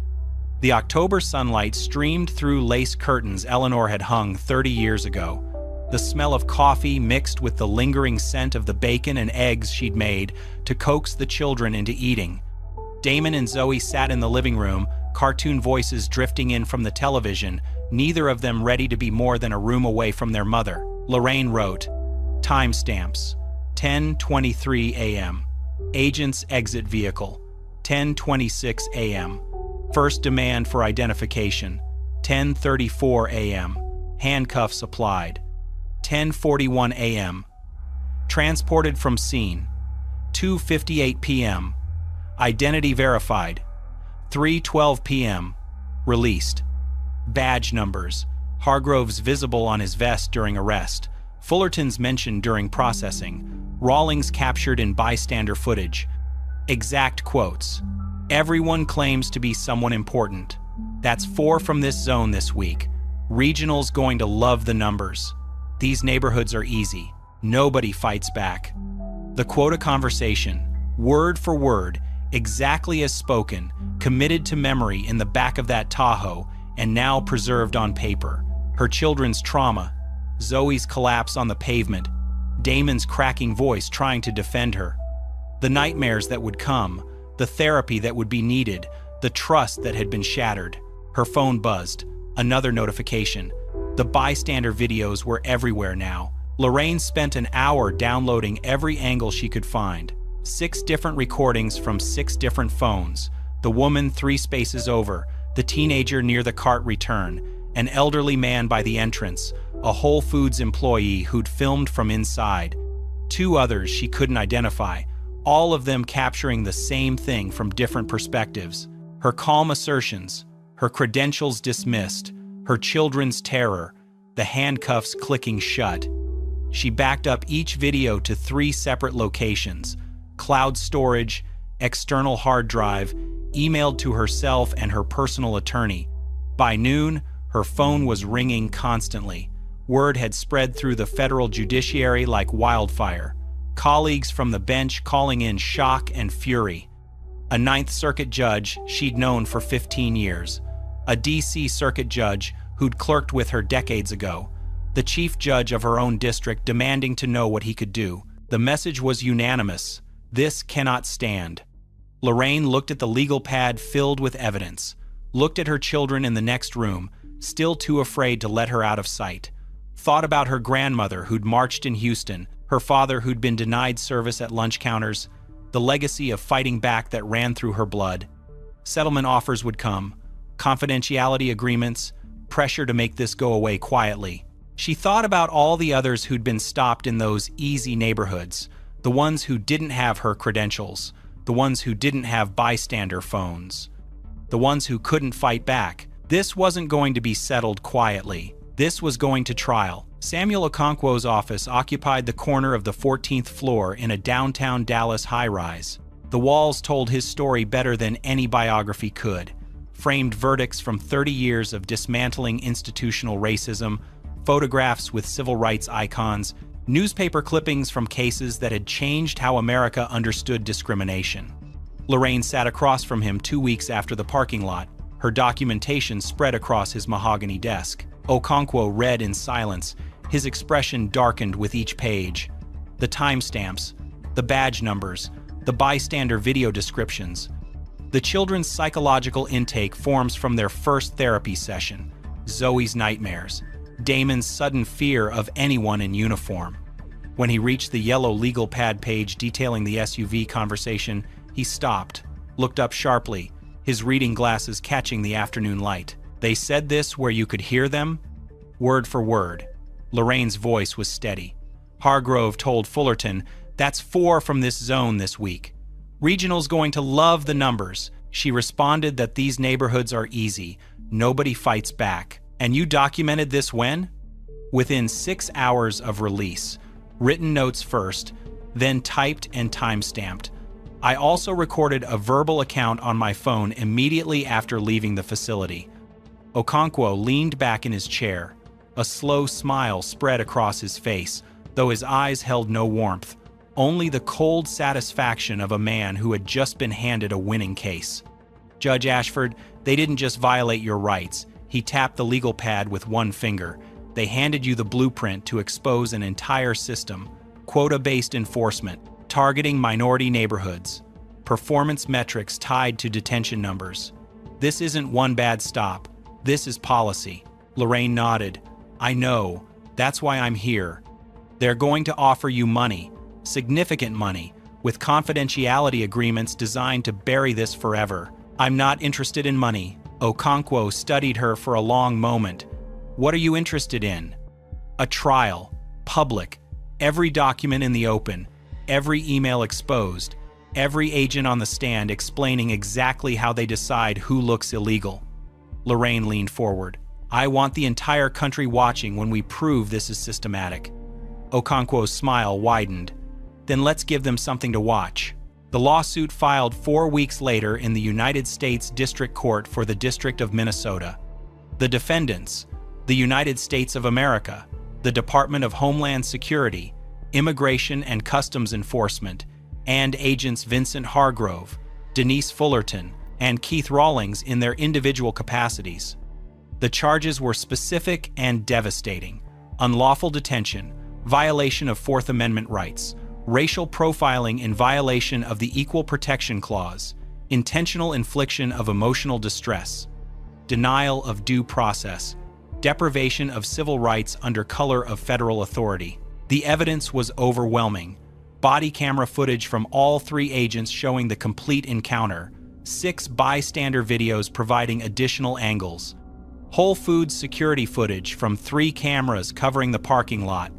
The October sunlight streamed through lace curtains Eleanor had hung 30 years ago. The smell of coffee mixed with the lingering scent of the bacon and eggs she'd made to coax the children into eating. Damon and Zoe sat in the living room, cartoon voices drifting in from the television, neither of them ready to be more than a room away from their mother. Lorraine wrote, "Timestamps, 10:23 a.m. Agents exit vehicle, 10:26 a.m. First demand for identification, 10:34 a.m. Handcuffs applied, 10:41 a.m. Transported from scene, 2:58 p.m. Identity verified, 3:12 p.m. Released. Badge numbers, Hargrove's visible on his vest during arrest, Fullerton's mentioned during processing, Rawlings captured in bystander footage. Exact quotes. Everyone claims to be someone important. That's 4 from this zone this week. Regional's going to love the numbers. These neighborhoods are easy. Nobody fights back. The quota conversation, word for word, exactly as spoken, committed to memory in the back of that Tahoe, and now preserved on paper. Her children's trauma, Zoe's collapse on the pavement, Damon's cracking voice trying to defend her. The nightmares that would come, the therapy that would be needed, the trust that had been shattered. Her phone buzzed. Another notification. The bystander videos were everywhere now. Lorraine spent an hour downloading every angle she could find. 6 different recordings from 6 different phones. The woman 3 spaces over, the teenager near the cart return, an elderly man by the entrance, a Whole Foods employee who'd filmed from inside. 2 others she couldn't identify, all of them capturing the same thing from different perspectives. Her calm assertions, her credentials dismissed, her children's terror, the handcuffs clicking shut. She backed up each video to 3 separate locations, cloud storage, external hard drive, emailed to herself and her personal attorney. By noon, her phone was ringing constantly. Word had spread through the federal judiciary like wildfire. Colleagues from the bench calling in shock and fury. A Ninth Circuit judge she'd known for 15 years. A D.C. Circuit judge who'd clerked with her decades ago. The chief judge of her own district demanding to know what he could do. The message was unanimous. This cannot stand. Lorraine looked at the legal pad filled with evidence, looked at her children in the next room, still too afraid to let her out of sight. thought about her grandmother who'd marched in Houston, her father who'd been denied service at lunch counters, the legacy of fighting back that ran through her blood. Settlement offers would come, confidentiality agreements, pressure to make this go away quietly. She thought about all the others who'd been stopped in those easy neighborhoods, the ones who didn't have her credentials, the ones who didn't have bystander phones, the ones who couldn't fight back. This wasn't going to be settled quietly. This was going to trial. Samuel Okonkwo's office occupied the corner of the 14th floor in a downtown Dallas high-rise. The walls told his story better than any biography could. Framed verdicts from 30 years of dismantling institutional racism, photographs with civil rights icons, newspaper clippings from cases that had changed how America understood discrimination. Lorraine sat across from him 2 weeks after the parking lot, her documentation spread across his mahogany desk. Okonkwo read in silence, his expression darkened with each page. The timestamps, the badge numbers, the bystander video descriptions. The children's psychological intake forms from their first therapy session, Zoe's nightmares, Damon's sudden fear of anyone in uniform. When he reached the yellow legal pad page detailing the SUV conversation, he stopped, looked up sharply, his reading glasses catching the afternoon light. They said this where you could hear them? Word for word. Lorraine's voice was steady. Hargrove told Fullerton, "That's 4 from this zone this week. Regional's going to love the numbers." She responded that these neighborhoods are easy. Nobody fights back. "And you documented this when?" "Within 6 hours of release. Written notes first, then typed and time-stamped. I also recorded a verbal account on my phone immediately after leaving the facility." Okonkwo leaned back in his chair. A slow smile spread across his face, though his eyes held no warmth, only the cold satisfaction of a man who had just been handed a winning case. "Judge Ashford, they didn't just violate your rights." He tapped the legal pad with one finger. "They handed you the blueprint to expose an entire system, quota-based enforcement, targeting minority neighborhoods, performance metrics tied to detention numbers. This isn't one bad stop. This is policy." Lorraine nodded. "I know. That's why I'm here. They're going to offer you money, significant money, with confidentiality agreements designed to bury this forever." "I'm not interested in money." Okonkwo studied her for a long moment. "What are you interested in?" "A trial. Public. Every document in the open. Every email exposed. Every agent on the stand explaining exactly how they decide who looks illegal." Lorraine leaned forward. "I want the entire country watching when we prove this is systematic." Okonkwo's smile widened. "Then let's give them something to watch." The lawsuit filed 4 weeks later in the United States District Court for the District of Minnesota. The defendants, the United States of America, the Department of Homeland Security, Immigration and Customs Enforcement, and agents Vincent Hargrove, Denise Fullerton, and Keith Rawlings in their individual capacities. The charges were specific and devastating: unlawful detention, violation of Fourth Amendment rights, racial profiling in violation of the Equal Protection Clause, intentional infliction of emotional distress, denial of due process, deprivation of civil rights under color of federal authority. The evidence was overwhelming. Body camera footage from all 3 agents showing the complete encounter, 6 bystander videos providing additional angles, Whole Foods security footage from 3 cameras covering the parking lot,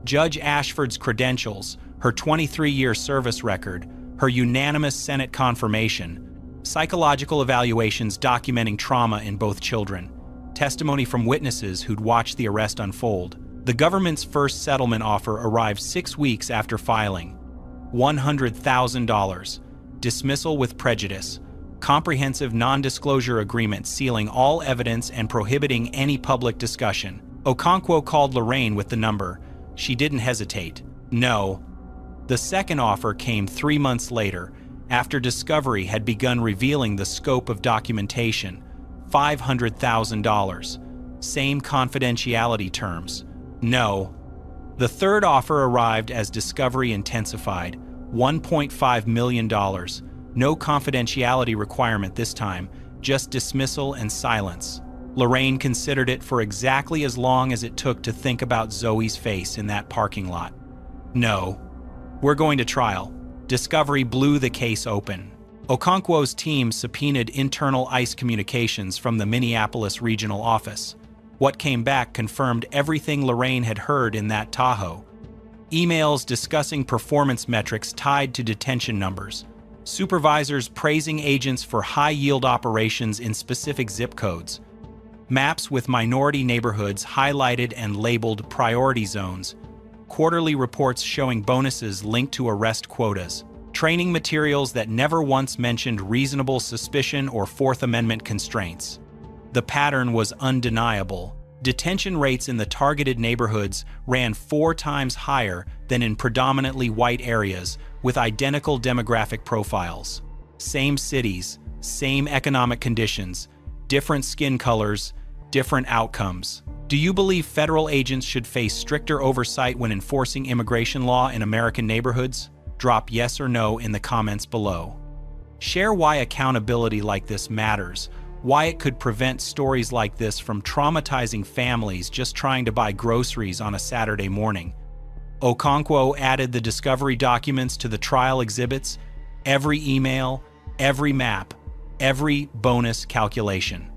Judge Ashford's credentials, her 23-year service record, her unanimous Senate confirmation, psychological evaluations documenting trauma in both children, testimony from witnesses who'd watched the arrest unfold. The government's first settlement offer arrived 6 weeks after filing. $100,000, dismissal with prejudice, comprehensive non-disclosure agreement sealing all evidence and prohibiting any public discussion. Okonkwo called Lorraine with the number. She didn't hesitate. "No." The second offer came 3 months later, after discovery had begun revealing the scope of documentation. $500,000. Same confidentiality terms. "No." The third offer arrived as discovery intensified. $1.5 million. No confidentiality requirement this time, just dismissal and silence. Lorraine considered it for exactly as long as it took to think about Zoe's face in that parking lot. No, we're going to trial. Discovery blew the case open. Okonkwo's team subpoenaed internal ICE communications from the Minneapolis regional office. What came back confirmed everything Lorraine had heard in that Tahoe. Emails discussing performance metrics tied to detention numbers. Supervisors praising agents for high-yield operations in specific zip codes. Maps with minority neighborhoods highlighted and labeled priority zones. Quarterly reports showing bonuses linked to arrest quotas. Training materials that never once mentioned reasonable suspicion or Fourth Amendment constraints. The pattern was undeniable. Detention rates in the targeted neighborhoods ran 4 times higher than in predominantly white areas with identical demographic profiles. Same cities, same economic conditions, different skin colors, different outcomes. Do you believe federal agents should face stricter oversight when enforcing immigration law in American neighborhoods? Drop yes or no in the comments below. Share why accountability like this matters, why it could prevent stories like this from traumatizing families just trying to buy groceries on a Saturday morning. Okonkwo added the discovery documents to the trial exhibits, every email, every map, every bonus calculation.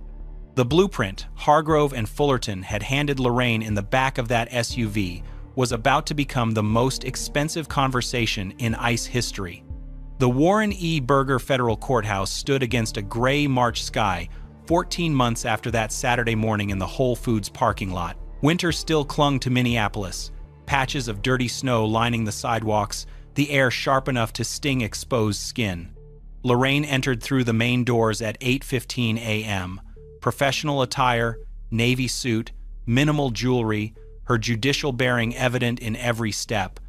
The blueprint Hargrove and Fullerton had handed Lorraine in the back of that SUV was about to become the most expensive conversation in ICE history. The Warren E. Berger Federal Courthouse stood against a gray March sky 14 months after that Saturday morning in the Whole Foods parking lot. Winter still clung to Minneapolis, patches of dirty snow lining the sidewalks, the air sharp enough to sting exposed skin. Lorraine entered through the main doors at 8:15 a.m. Professional attire, navy suit, minimal jewelry, her judicial bearing evident in every step.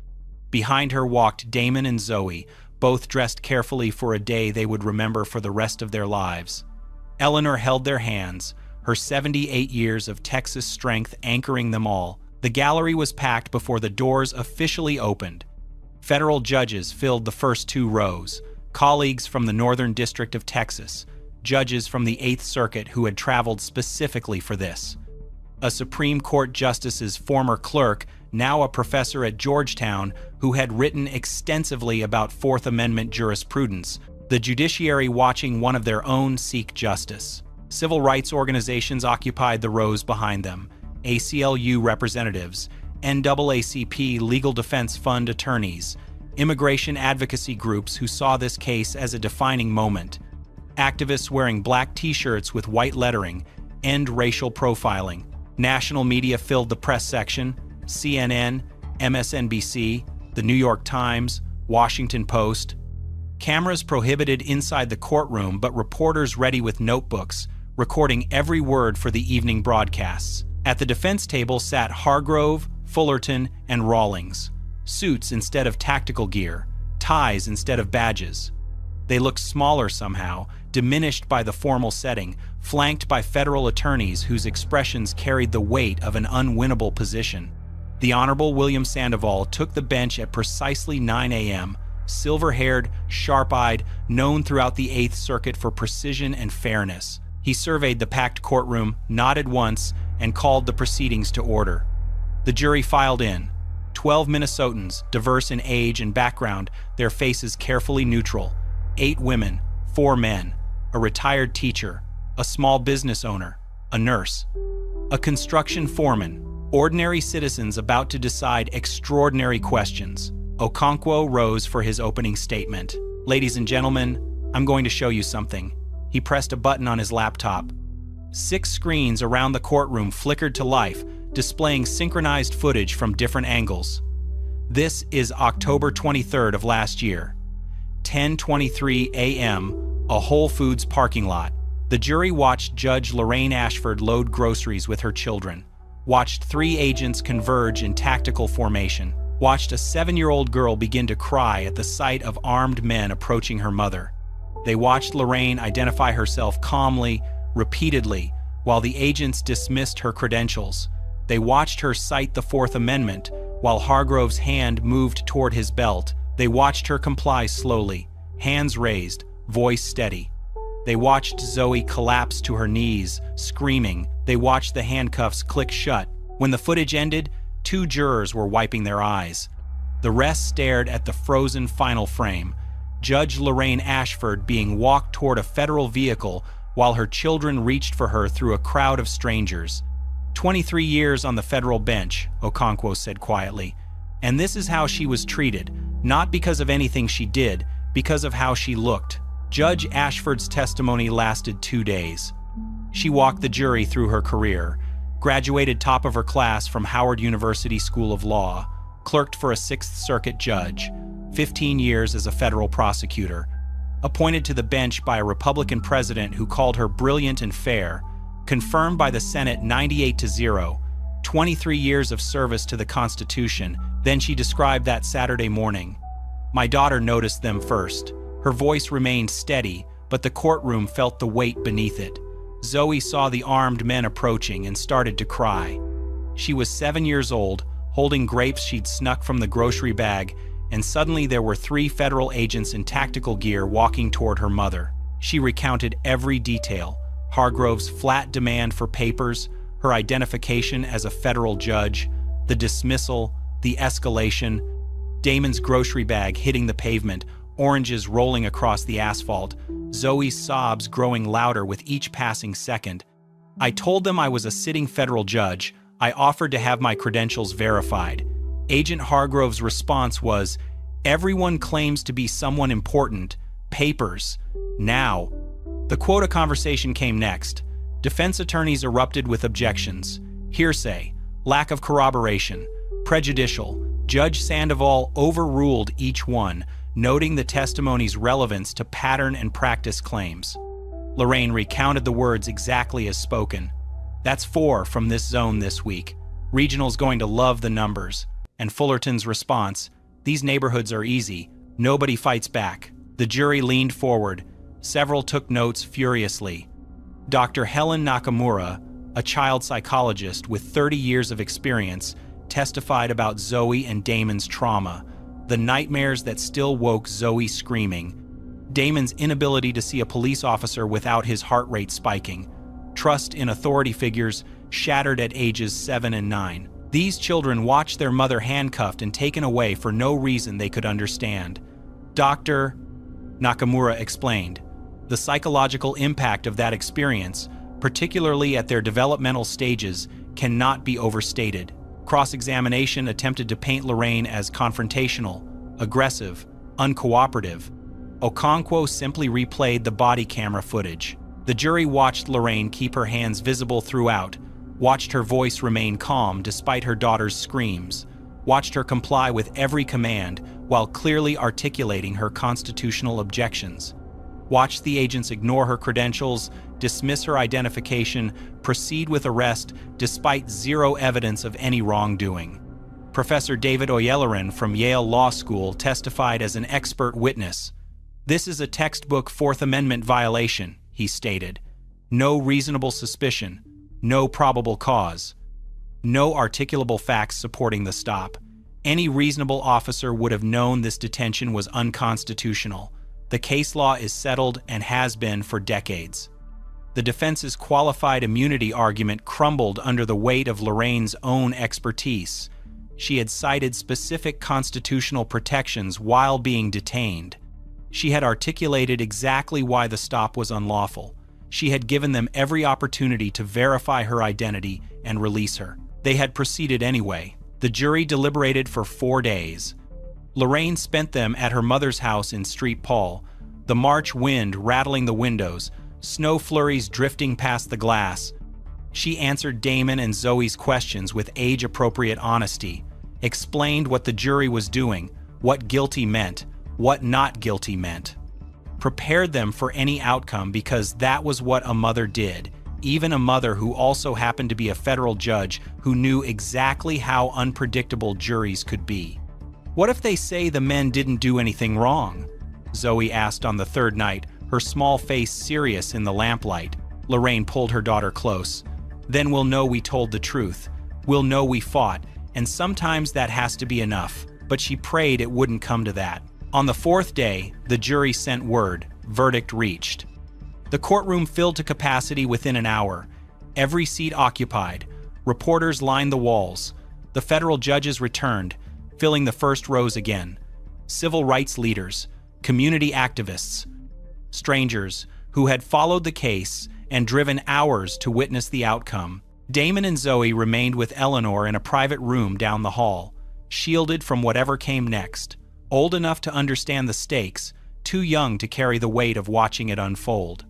Behind her walked Damon and Zoe, both dressed carefully for a day they would remember for the rest of their lives. Eleanor held their hands, her 78 years of Texas strength anchoring them all. The gallery was packed before the doors officially opened. Federal judges filled the first 2 rows, colleagues from the Northern District of Texas, judges from the 8th Circuit who had traveled specifically for this. A Supreme Court justice's former clerk, now a professor at Georgetown, who had written extensively about Fourth Amendment jurisprudence, the judiciary watching one of their own seek justice. Civil rights organizations occupied the rows behind them, ACLU representatives, NAACP Legal Defense Fund attorneys, immigration advocacy groups who saw this case as a defining moment, activists wearing black t-shirts with white lettering, End Racial Profiling. National media filled the press section, CNN, MSNBC, The New York Times, Washington Post. Cameras prohibited inside the courtroom, but reporters ready with notebooks, recording every word for the evening broadcasts. At the defense table sat Hargrove, Fullerton, and Rawlings. Suits instead of tactical gear, ties instead of badges. They looked smaller somehow, diminished by the formal setting, flanked by federal attorneys whose expressions carried the weight of an unwinnable position. The Honorable William Sandoval took the bench at precisely 9 a.m., silver-haired, sharp-eyed, known throughout the 8th Circuit for precision and fairness. He surveyed the packed courtroom, nodded once, and called the proceedings to order. The jury filed in. 12 Minnesotans, diverse in age and background, their faces carefully neutral. 8 women, 4 men, a retired teacher, a small business owner, a nurse, a construction foreman, ordinary citizens about to decide extraordinary questions. Okonkwo rose for his opening statement. Ladies and gentlemen, I'm going to show you something. He pressed a button on his laptop. 6 screens around the courtroom flickered to life, displaying synchronized footage from different angles. This is October 23rd of last year. 10:23 a.m., a Whole Foods parking lot. The jury watched Judge Lorraine Ashford load groceries with her children, watched 3 agents converge in tactical formation, watched a 7-year-old girl begin to cry at the sight of armed men approaching her mother. They watched Lorraine identify herself calmly, repeatedly, while the agents dismissed her credentials. They watched her cite the Fourth Amendment, while Hargrove's hand moved toward his belt. They watched her comply slowly, hands raised, voice steady. They watched Zoe collapse to her knees, screaming. They watched the handcuffs click shut. When the footage ended, 2 jurors were wiping their eyes. The rest stared at the frozen final frame, Judge Lorraine Ashford being walked toward a federal vehicle while her children reached for her through a crowd of strangers. 23 years on the federal bench, Okonkwo said quietly. And this is how she was treated, not because of anything she did, because of how she looked. Judge Ashford's testimony lasted 2 days. She walked the jury through her career, graduated top of her class from Howard University School of Law, clerked for a Sixth Circuit judge, 15 years as a federal prosecutor, appointed to the bench by a Republican president who called her brilliant and fair, confirmed by the Senate 98-0, 23 years of service to the Constitution. Then she described that Saturday morning. My daughter noticed them first. Her voice remained steady, but the courtroom felt the weight beneath it. Zoe saw the armed men approaching and started to cry. She was 7 years old, holding grapes she'd snuck from the grocery bag, and suddenly there were 3 federal agents in tactical gear walking toward her mother. She recounted every detail: Hargrove's flat demand for papers, her identification as a federal judge, the dismissal, the escalation, Damon's grocery bag hitting the pavement, oranges rolling across the asphalt, Zoe's sobs growing louder with each passing second. I told them I was a sitting federal judge. I offered to have my credentials verified. Agent Hargrove's response was, "Everyone claims to be someone important. Papers. Now." The quota conversation came next. Defense attorneys erupted with objections. Hearsay, lack of corroboration, prejudicial. Judge Sandoval overruled each one, noting the testimony's relevance to pattern and practice claims. Lorraine recounted the words exactly as spoken. "That's 4 from this zone this week. Regional's going to love the numbers." And Fullerton's response, "These neighborhoods are easy. Nobody fights back." The jury leaned forward. Several took notes furiously. Dr. Helen Nakamura, a child psychologist with 30 years of experience, testified about Zoe and Damon's trauma, the nightmares that still woke Zoe screaming, Damon's inability to see a police officer without his heart rate spiking, trust in authority figures shattered at ages 7 and 9. These children watched their mother handcuffed and taken away for no reason they could understand. Dr. Nakamura explained, the psychological impact of that experience, particularly at their developmental stages, cannot be overstated. Cross-examination attempted to paint Lorraine as confrontational, aggressive, uncooperative. Okonkwo simply replayed the body camera footage. The jury watched Lorraine keep her hands visible throughout, watched her voice remain calm despite her daughter's screams, watched her comply with every command while clearly articulating her constitutional objections, watched the agents ignore her credentials, dismiss her identification, proceed with arrest despite zero evidence of any wrongdoing. Professor David Oyeleran from Yale Law School testified as an expert witness. "This is a textbook Fourth Amendment violation," he stated. "No reasonable suspicion, no probable cause, no articulable facts supporting the stop. Any reasonable officer would have known this detention was unconstitutional. The case law is settled and has been for decades." The defense's qualified immunity argument crumbled under the weight of Lorraine's own expertise. She had cited specific constitutional protections while being detained. She had articulated exactly why the stop was unlawful. She had given them every opportunity to verify her identity and release her. They had proceeded anyway. The jury deliberated for 4 days. Lorraine spent them at her mother's house in Street Paul, the March wind rattling the windows, snow flurries drifting past the glass. She answered Damon and Zoe's questions with age-appropriate honesty, explained what the jury was doing, what guilty meant, what not guilty meant. Prepared them for any outcome because that was what a mother did, even a mother who also happened to be a federal judge who knew exactly how unpredictable juries could be. "What if they say the men didn't do anything wrong?" Zoe asked on the 3rd night, her small face serious in the lamplight. Lorraine pulled her daughter close. "Then we'll know we told the truth. We'll know we fought, and sometimes that has to be enough." But she prayed it wouldn't come to that. On the 4th day, the jury sent word, verdict reached. The courtroom filled to capacity within an hour. Every seat occupied. Reporters lined the walls. The federal judges returned, filling the first rows again. Civil rights leaders, community activists, strangers who had followed the case and driven hours to witness the outcome. Damon and Zoe remained with Eleanor in a private room down the hall, shielded from whatever came next. Old enough to understand the stakes, too young to carry the weight of watching it unfold.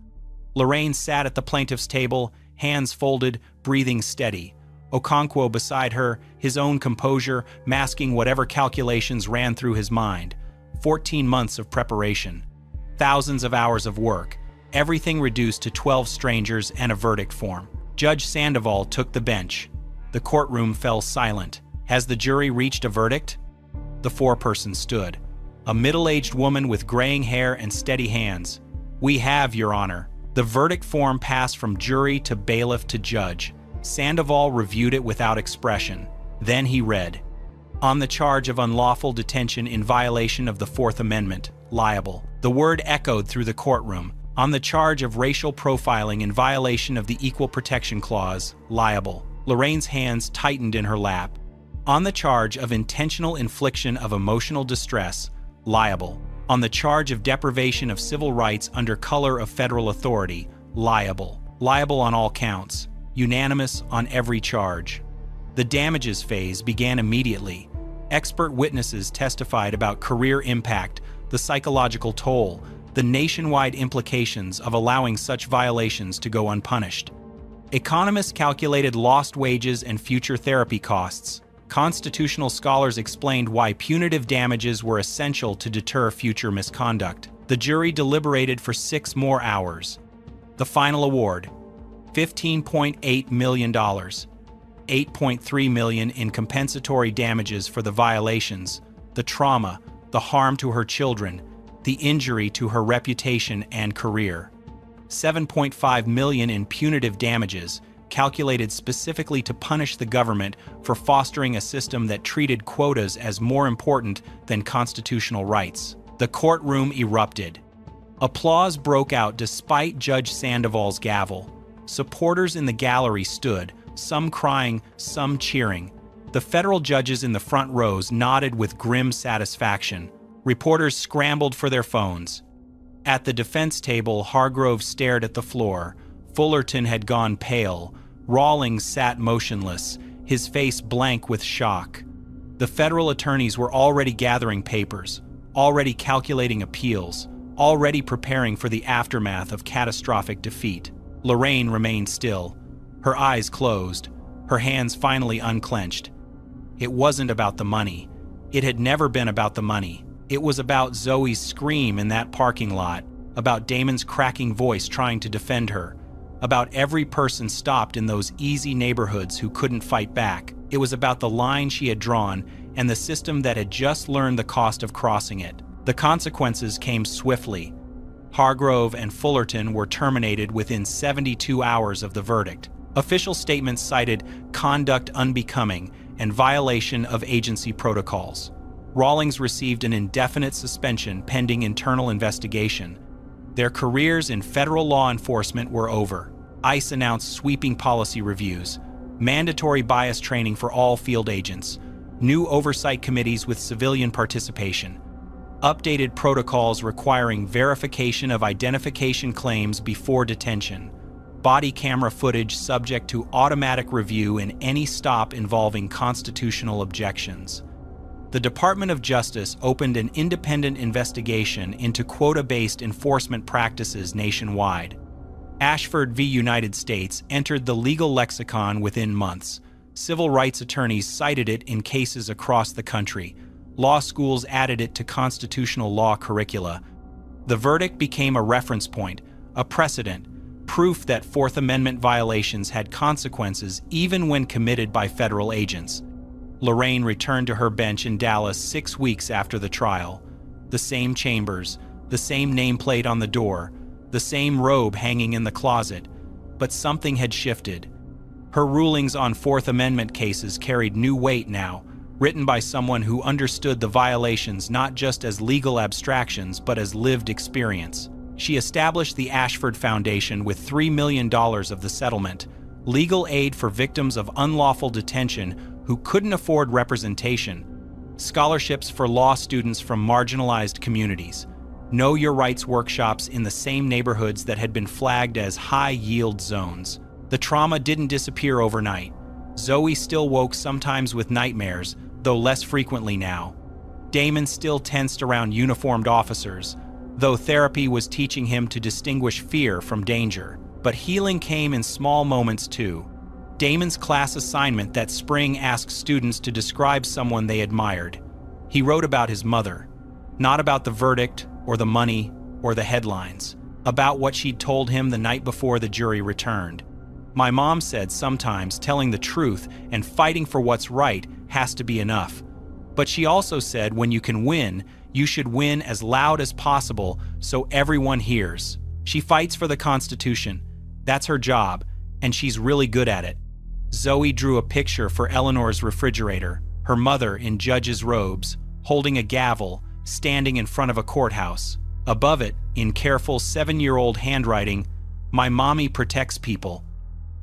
Lorraine sat at the plaintiff's table, hands folded, breathing steady. Okonkwo beside her, his own composure masking whatever calculations ran through his mind. 14 months of preparation. Thousands of hours of work. Everything reduced to 12 strangers and a verdict form. Judge Sandoval took the bench. The courtroom fell silent. Has the jury reached a verdict? The foreperson stood. A middle-aged woman with graying hair and steady hands. We have, Your Honor. The verdict form passed from jury to bailiff to judge. Sandoval reviewed it without expression. Then he read, on the charge of unlawful detention in violation of the Fourth Amendment, liable. The word echoed through the courtroom. On the charge of racial profiling in violation of the Equal Protection Clause, liable. Lorraine's hands tightened in her lap. On the charge of intentional infliction of emotional distress, liable. On the charge of deprivation of civil rights under color of federal authority, liable. Liable on all counts. Unanimous on every charge. The damages phase began immediately. Expert witnesses testified about career impact, the psychological toll, the nationwide implications of allowing such violations to go unpunished. Economists calculated lost wages and future therapy costs. Constitutional scholars explained why punitive damages were essential to deter future misconduct. The jury deliberated for 6 more hours. The final award, $15.8 million, $8.3 million in compensatory damages for the violations, the trauma, the harm to her children, the injury to her reputation and career. $7.5 million in punitive damages, calculated specifically to punish the government for fostering a system that treated quotas as more important than constitutional rights. The courtroom erupted. Applause broke out despite Judge Sandoval's gavel. Supporters in the gallery stood, some crying, some cheering. The federal judges in the front rows nodded with grim satisfaction. Reporters scrambled for their phones. At the defense table, Hargrove stared at the floor. Fullerton had gone pale. Rawlings sat motionless, his face blank with shock. The federal attorneys were already gathering papers, already calculating appeals, already preparing for the aftermath of catastrophic defeat. Lorraine remained still, her eyes closed, her hands finally unclenched. It wasn't about the money. It had never been about the money. It was about Zoe's scream in that parking lot, about Damon's cracking voice trying to defend her, about every person stopped in those easy neighborhoods who couldn't fight back. It was about the line she had drawn and the system that had just learned the cost of crossing it. The consequences came swiftly. Hargrove and Fullerton were terminated within 72 hours of the verdict. Official statements cited conduct unbecoming and violation of agency protocols. Rawlings received an indefinite suspension pending internal investigation. Their careers in federal law enforcement were over. ICE announced sweeping policy reviews, mandatory bias training for all field agents, new oversight committees with civilian participation, updated protocols requiring verification of identification claims before detention, body camera footage subject to automatic review in any stop involving constitutional objections. The Department of Justice opened an independent investigation into quota-based enforcement practices nationwide. Ashford v. United States entered the legal lexicon within months. Civil rights attorneys cited it in cases across the country. Law schools added it to constitutional law curricula. The verdict became a reference point, a precedent, proof that Fourth Amendment violations had consequences even when committed by federal agents. Lorraine returned to her bench in Dallas 6 weeks after the trial. The same chambers, the same nameplate on the door, the same robe hanging in the closet, but something had shifted. Her rulings on Fourth Amendment cases carried new weight now, written by someone who understood the violations not just as legal abstractions but as lived experience. She established the Ashford Foundation with $3 million of the settlement, legal aid for victims of unlawful detention who couldn't afford representation, scholarships for law students from marginalized communities, know your rights workshops in the same neighborhoods that had been flagged as high-yield zones. The trauma didn't disappear overnight. Zoe still woke sometimes with nightmares, though less frequently now. Damon still tensed around uniformed officers, though therapy was teaching him to distinguish fear from danger. But healing came in small moments too. Damon's class assignment that spring asked students to describe someone they admired. He wrote about his mother, not about the verdict or the money or the headlines, about what she'd told him the night before the jury returned. My mom said sometimes telling the truth and fighting for what's right has to be enough. But she also said when you can win, you should win as loud as possible so everyone hears. She fights for the Constitution. That's her job, and she's really good at it. Zoe drew a picture for Eleanor's refrigerator, her mother in judge's robes, holding a gavel, standing in front of a courthouse. Above it, in careful 7-year-old handwriting, "My mommy protects people."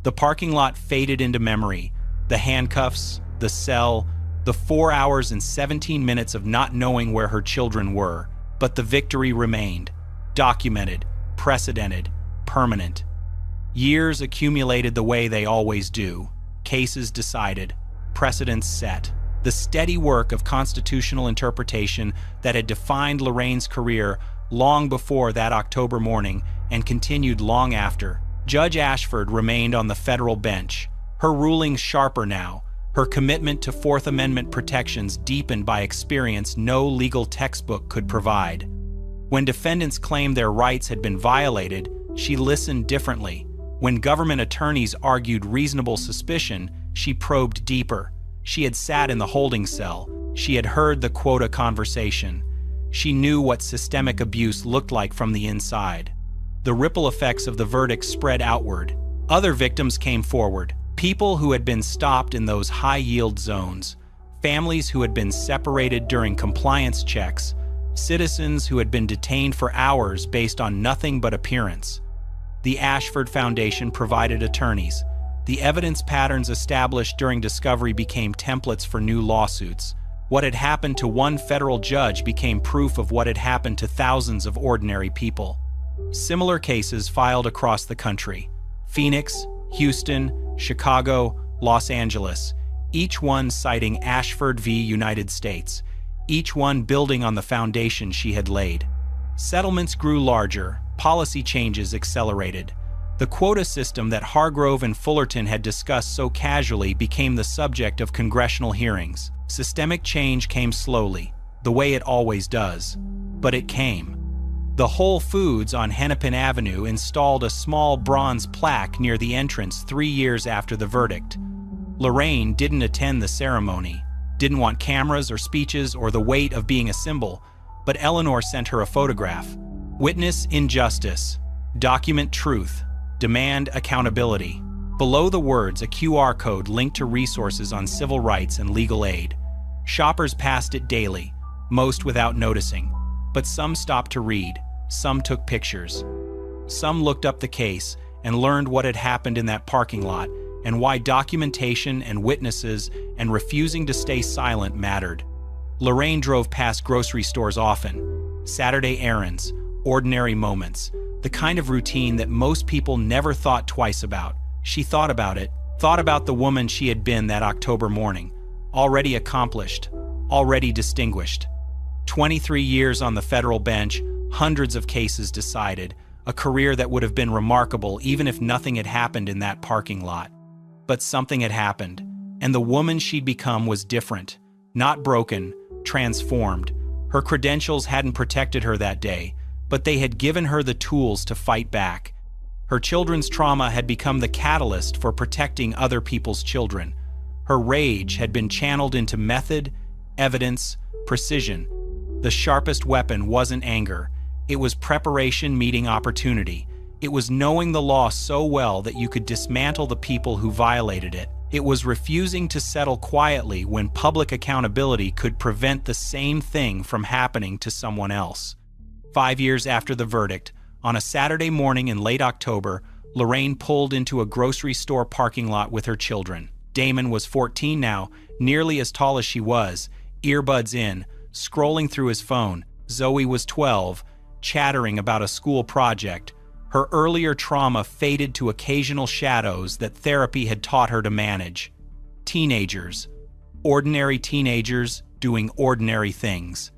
The parking lot faded into memory. The handcuffs, the cell, the 4 hours and 17 minutes of not knowing where her children were. But the victory remained. Documented, precedented, permanent. Years accumulated the way they always do. Cases decided, precedents set. The steady work of constitutional interpretation that had defined Lorraine's career long before that October morning and continued long after. Judge Ashford remained on the federal bench, her rulings sharper now, her commitment to Fourth Amendment protections deepened by experience no legal textbook could provide. When defendants claimed their rights had been violated, she listened differently. When government attorneys argued reasonable suspicion, she probed deeper. She had sat in the holding cell. She had heard the quota conversation. She knew what systemic abuse looked like from the inside. The ripple effects of the verdict spread outward. Other victims came forward. People who had been stopped in those high-yield zones. Families who had been separated during compliance checks. Citizens who had been detained for hours based on nothing but appearance. The Ashford Foundation provided attorneys. The evidence patterns established during discovery became templates for new lawsuits. What had happened to one federal judge became proof of what had happened to thousands of ordinary people. Similar cases filed across the country. Phoenix, Houston, Chicago, Los Angeles, each one citing Ashford v. United States, each one building on the foundation she had laid. Settlements grew larger, policy changes accelerated. The quota system that Hargrove and Fullerton had discussed so casually became the subject of congressional hearings. Systemic change came slowly, the way it always does. But it came. The Whole Foods on Hennepin Avenue installed a small bronze plaque near the entrance 3 years after the verdict. Lorraine didn't attend the ceremony, didn't want cameras or speeches or the weight of being a symbol, but Eleanor sent her a photograph. Witness injustice, document truth, demand accountability. Below the words, a QR code linked to resources on civil rights and legal aid. Shoppers passed it daily, most without noticing, but some stopped to read, some took pictures. Some looked up the case and learned what had happened in that parking lot and why documentation and witnesses and refusing to stay silent mattered. Lorraine drove past grocery stores often. Saturday errands, ordinary moments, the kind of routine that most people never thought twice about. She thought about it, thought about the woman she had been that October morning, already accomplished, already distinguished. 23 years on the federal bench, hundreds of cases decided, a career that would have been remarkable even if nothing had happened in that parking lot. But something had happened, and the woman she'd become was different, not broken, transformed. Her credentials hadn't protected her that day, but they had given her the tools to fight back. Her children's trauma had become the catalyst for protecting other people's children. Her rage had been channeled into method, evidence, precision. The sharpest weapon wasn't anger. It was preparation meeting opportunity. It was knowing the law so well that you could dismantle the people who violated it. It was refusing to settle quietly when public accountability could prevent the same thing from happening to someone else. 5 years after the verdict, On a Saturday morning in late October, Lorraine pulled into a grocery store parking lot with her children. Damon was 14 now, nearly as tall as she was, earbuds in, scrolling through his phone. Zoe was 12, chattering about a school project. Her earlier trauma faded to occasional shadows that therapy had taught her to manage. Teenagers. Ordinary teenagers doing ordinary things.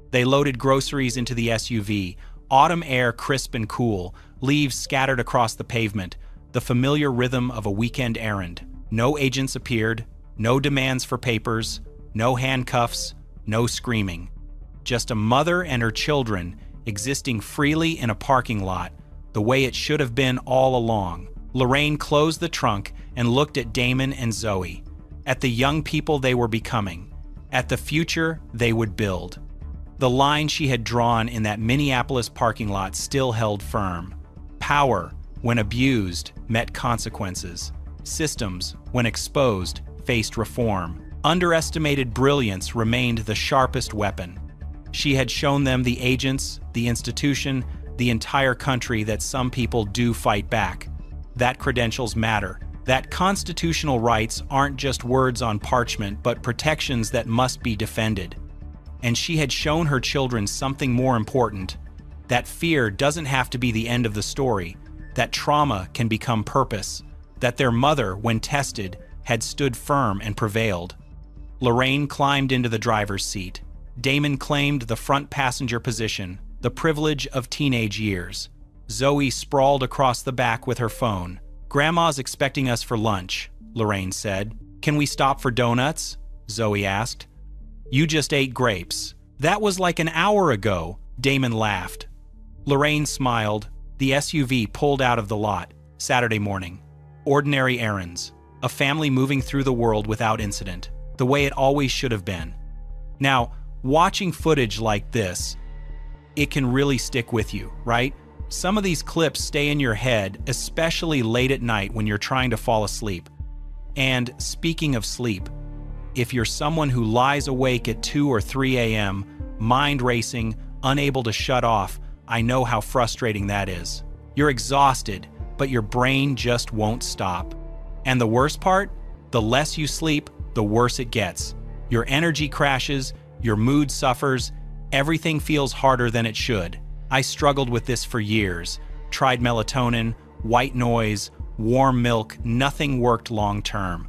They loaded groceries into the SUV, autumn air crisp and cool, leaves scattered across the pavement, the familiar rhythm of a weekend errand. No agents appeared, no demands for papers, no handcuffs, no screaming. Just a mother and her children existing freely in a parking lot, the way it should have been all along. Lorraine closed the trunk and looked at Damon and Zoe, at the young people they were becoming, at the future they would build. The line she had drawn in that Minneapolis parking lot still held firm. Power, when abused, met consequences. Systems, when exposed, faced reform. Underestimated brilliance remained the sharpest weapon. She had shown them, the agents, the institution, the entire country, that some people do fight back. That credentials matter. That constitutional rights aren't just words on parchment, but protections that must be defended. And she had shown her children something more important. That fear doesn't have to be the end of the story. That trauma can become purpose. That their mother, when tested, had stood firm and prevailed. Lorraine climbed into the driver's seat. Damon claimed the front passenger position, the privilege of teenage years. Zoe sprawled across the back with her phone. "Grandma's expecting us for lunch," Lorraine said. "Can we stop for donuts?" Zoe asked. "You just ate grapes." "That was like an hour ago," Damon laughed. Lorraine smiled. The SUV pulled out of the lot. Saturday morning. Ordinary errands. A family moving through the world without incident. The way it always should have been. Now, watching footage like this, it can really stick with you, right? Some of these clips stay in your head, especially late at night when you're trying to fall asleep. And speaking of sleep, if you're someone who lies awake at 2 or 3 a.m., mind racing, unable to shut off, I know how frustrating that is. You're exhausted, but your brain just won't stop. And the worst part? The less you sleep, the worse it gets. Your energy crashes, your mood suffers, everything feels harder than it should. I struggled with this for years. Tried melatonin, white noise, warm milk, nothing worked long term.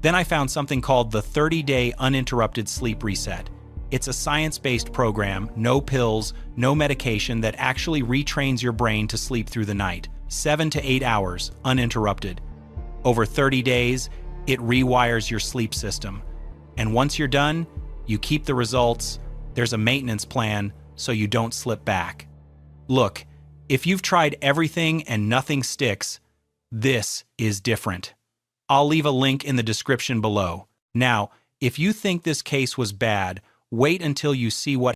Then I found something called the 30-Day Uninterrupted Sleep Reset. It's a science-based program, no pills, no medication, that actually retrains your brain to sleep through the night. 7 to 8 hours, uninterrupted. Over 30 days, it rewires your sleep system. And once you're done, you keep the results. There's a maintenance plan so you don't slip back. Look, if you've tried everything and nothing sticks, this is different. I'll leave a link in the description below. Now, if you think this case was bad, wait until you see what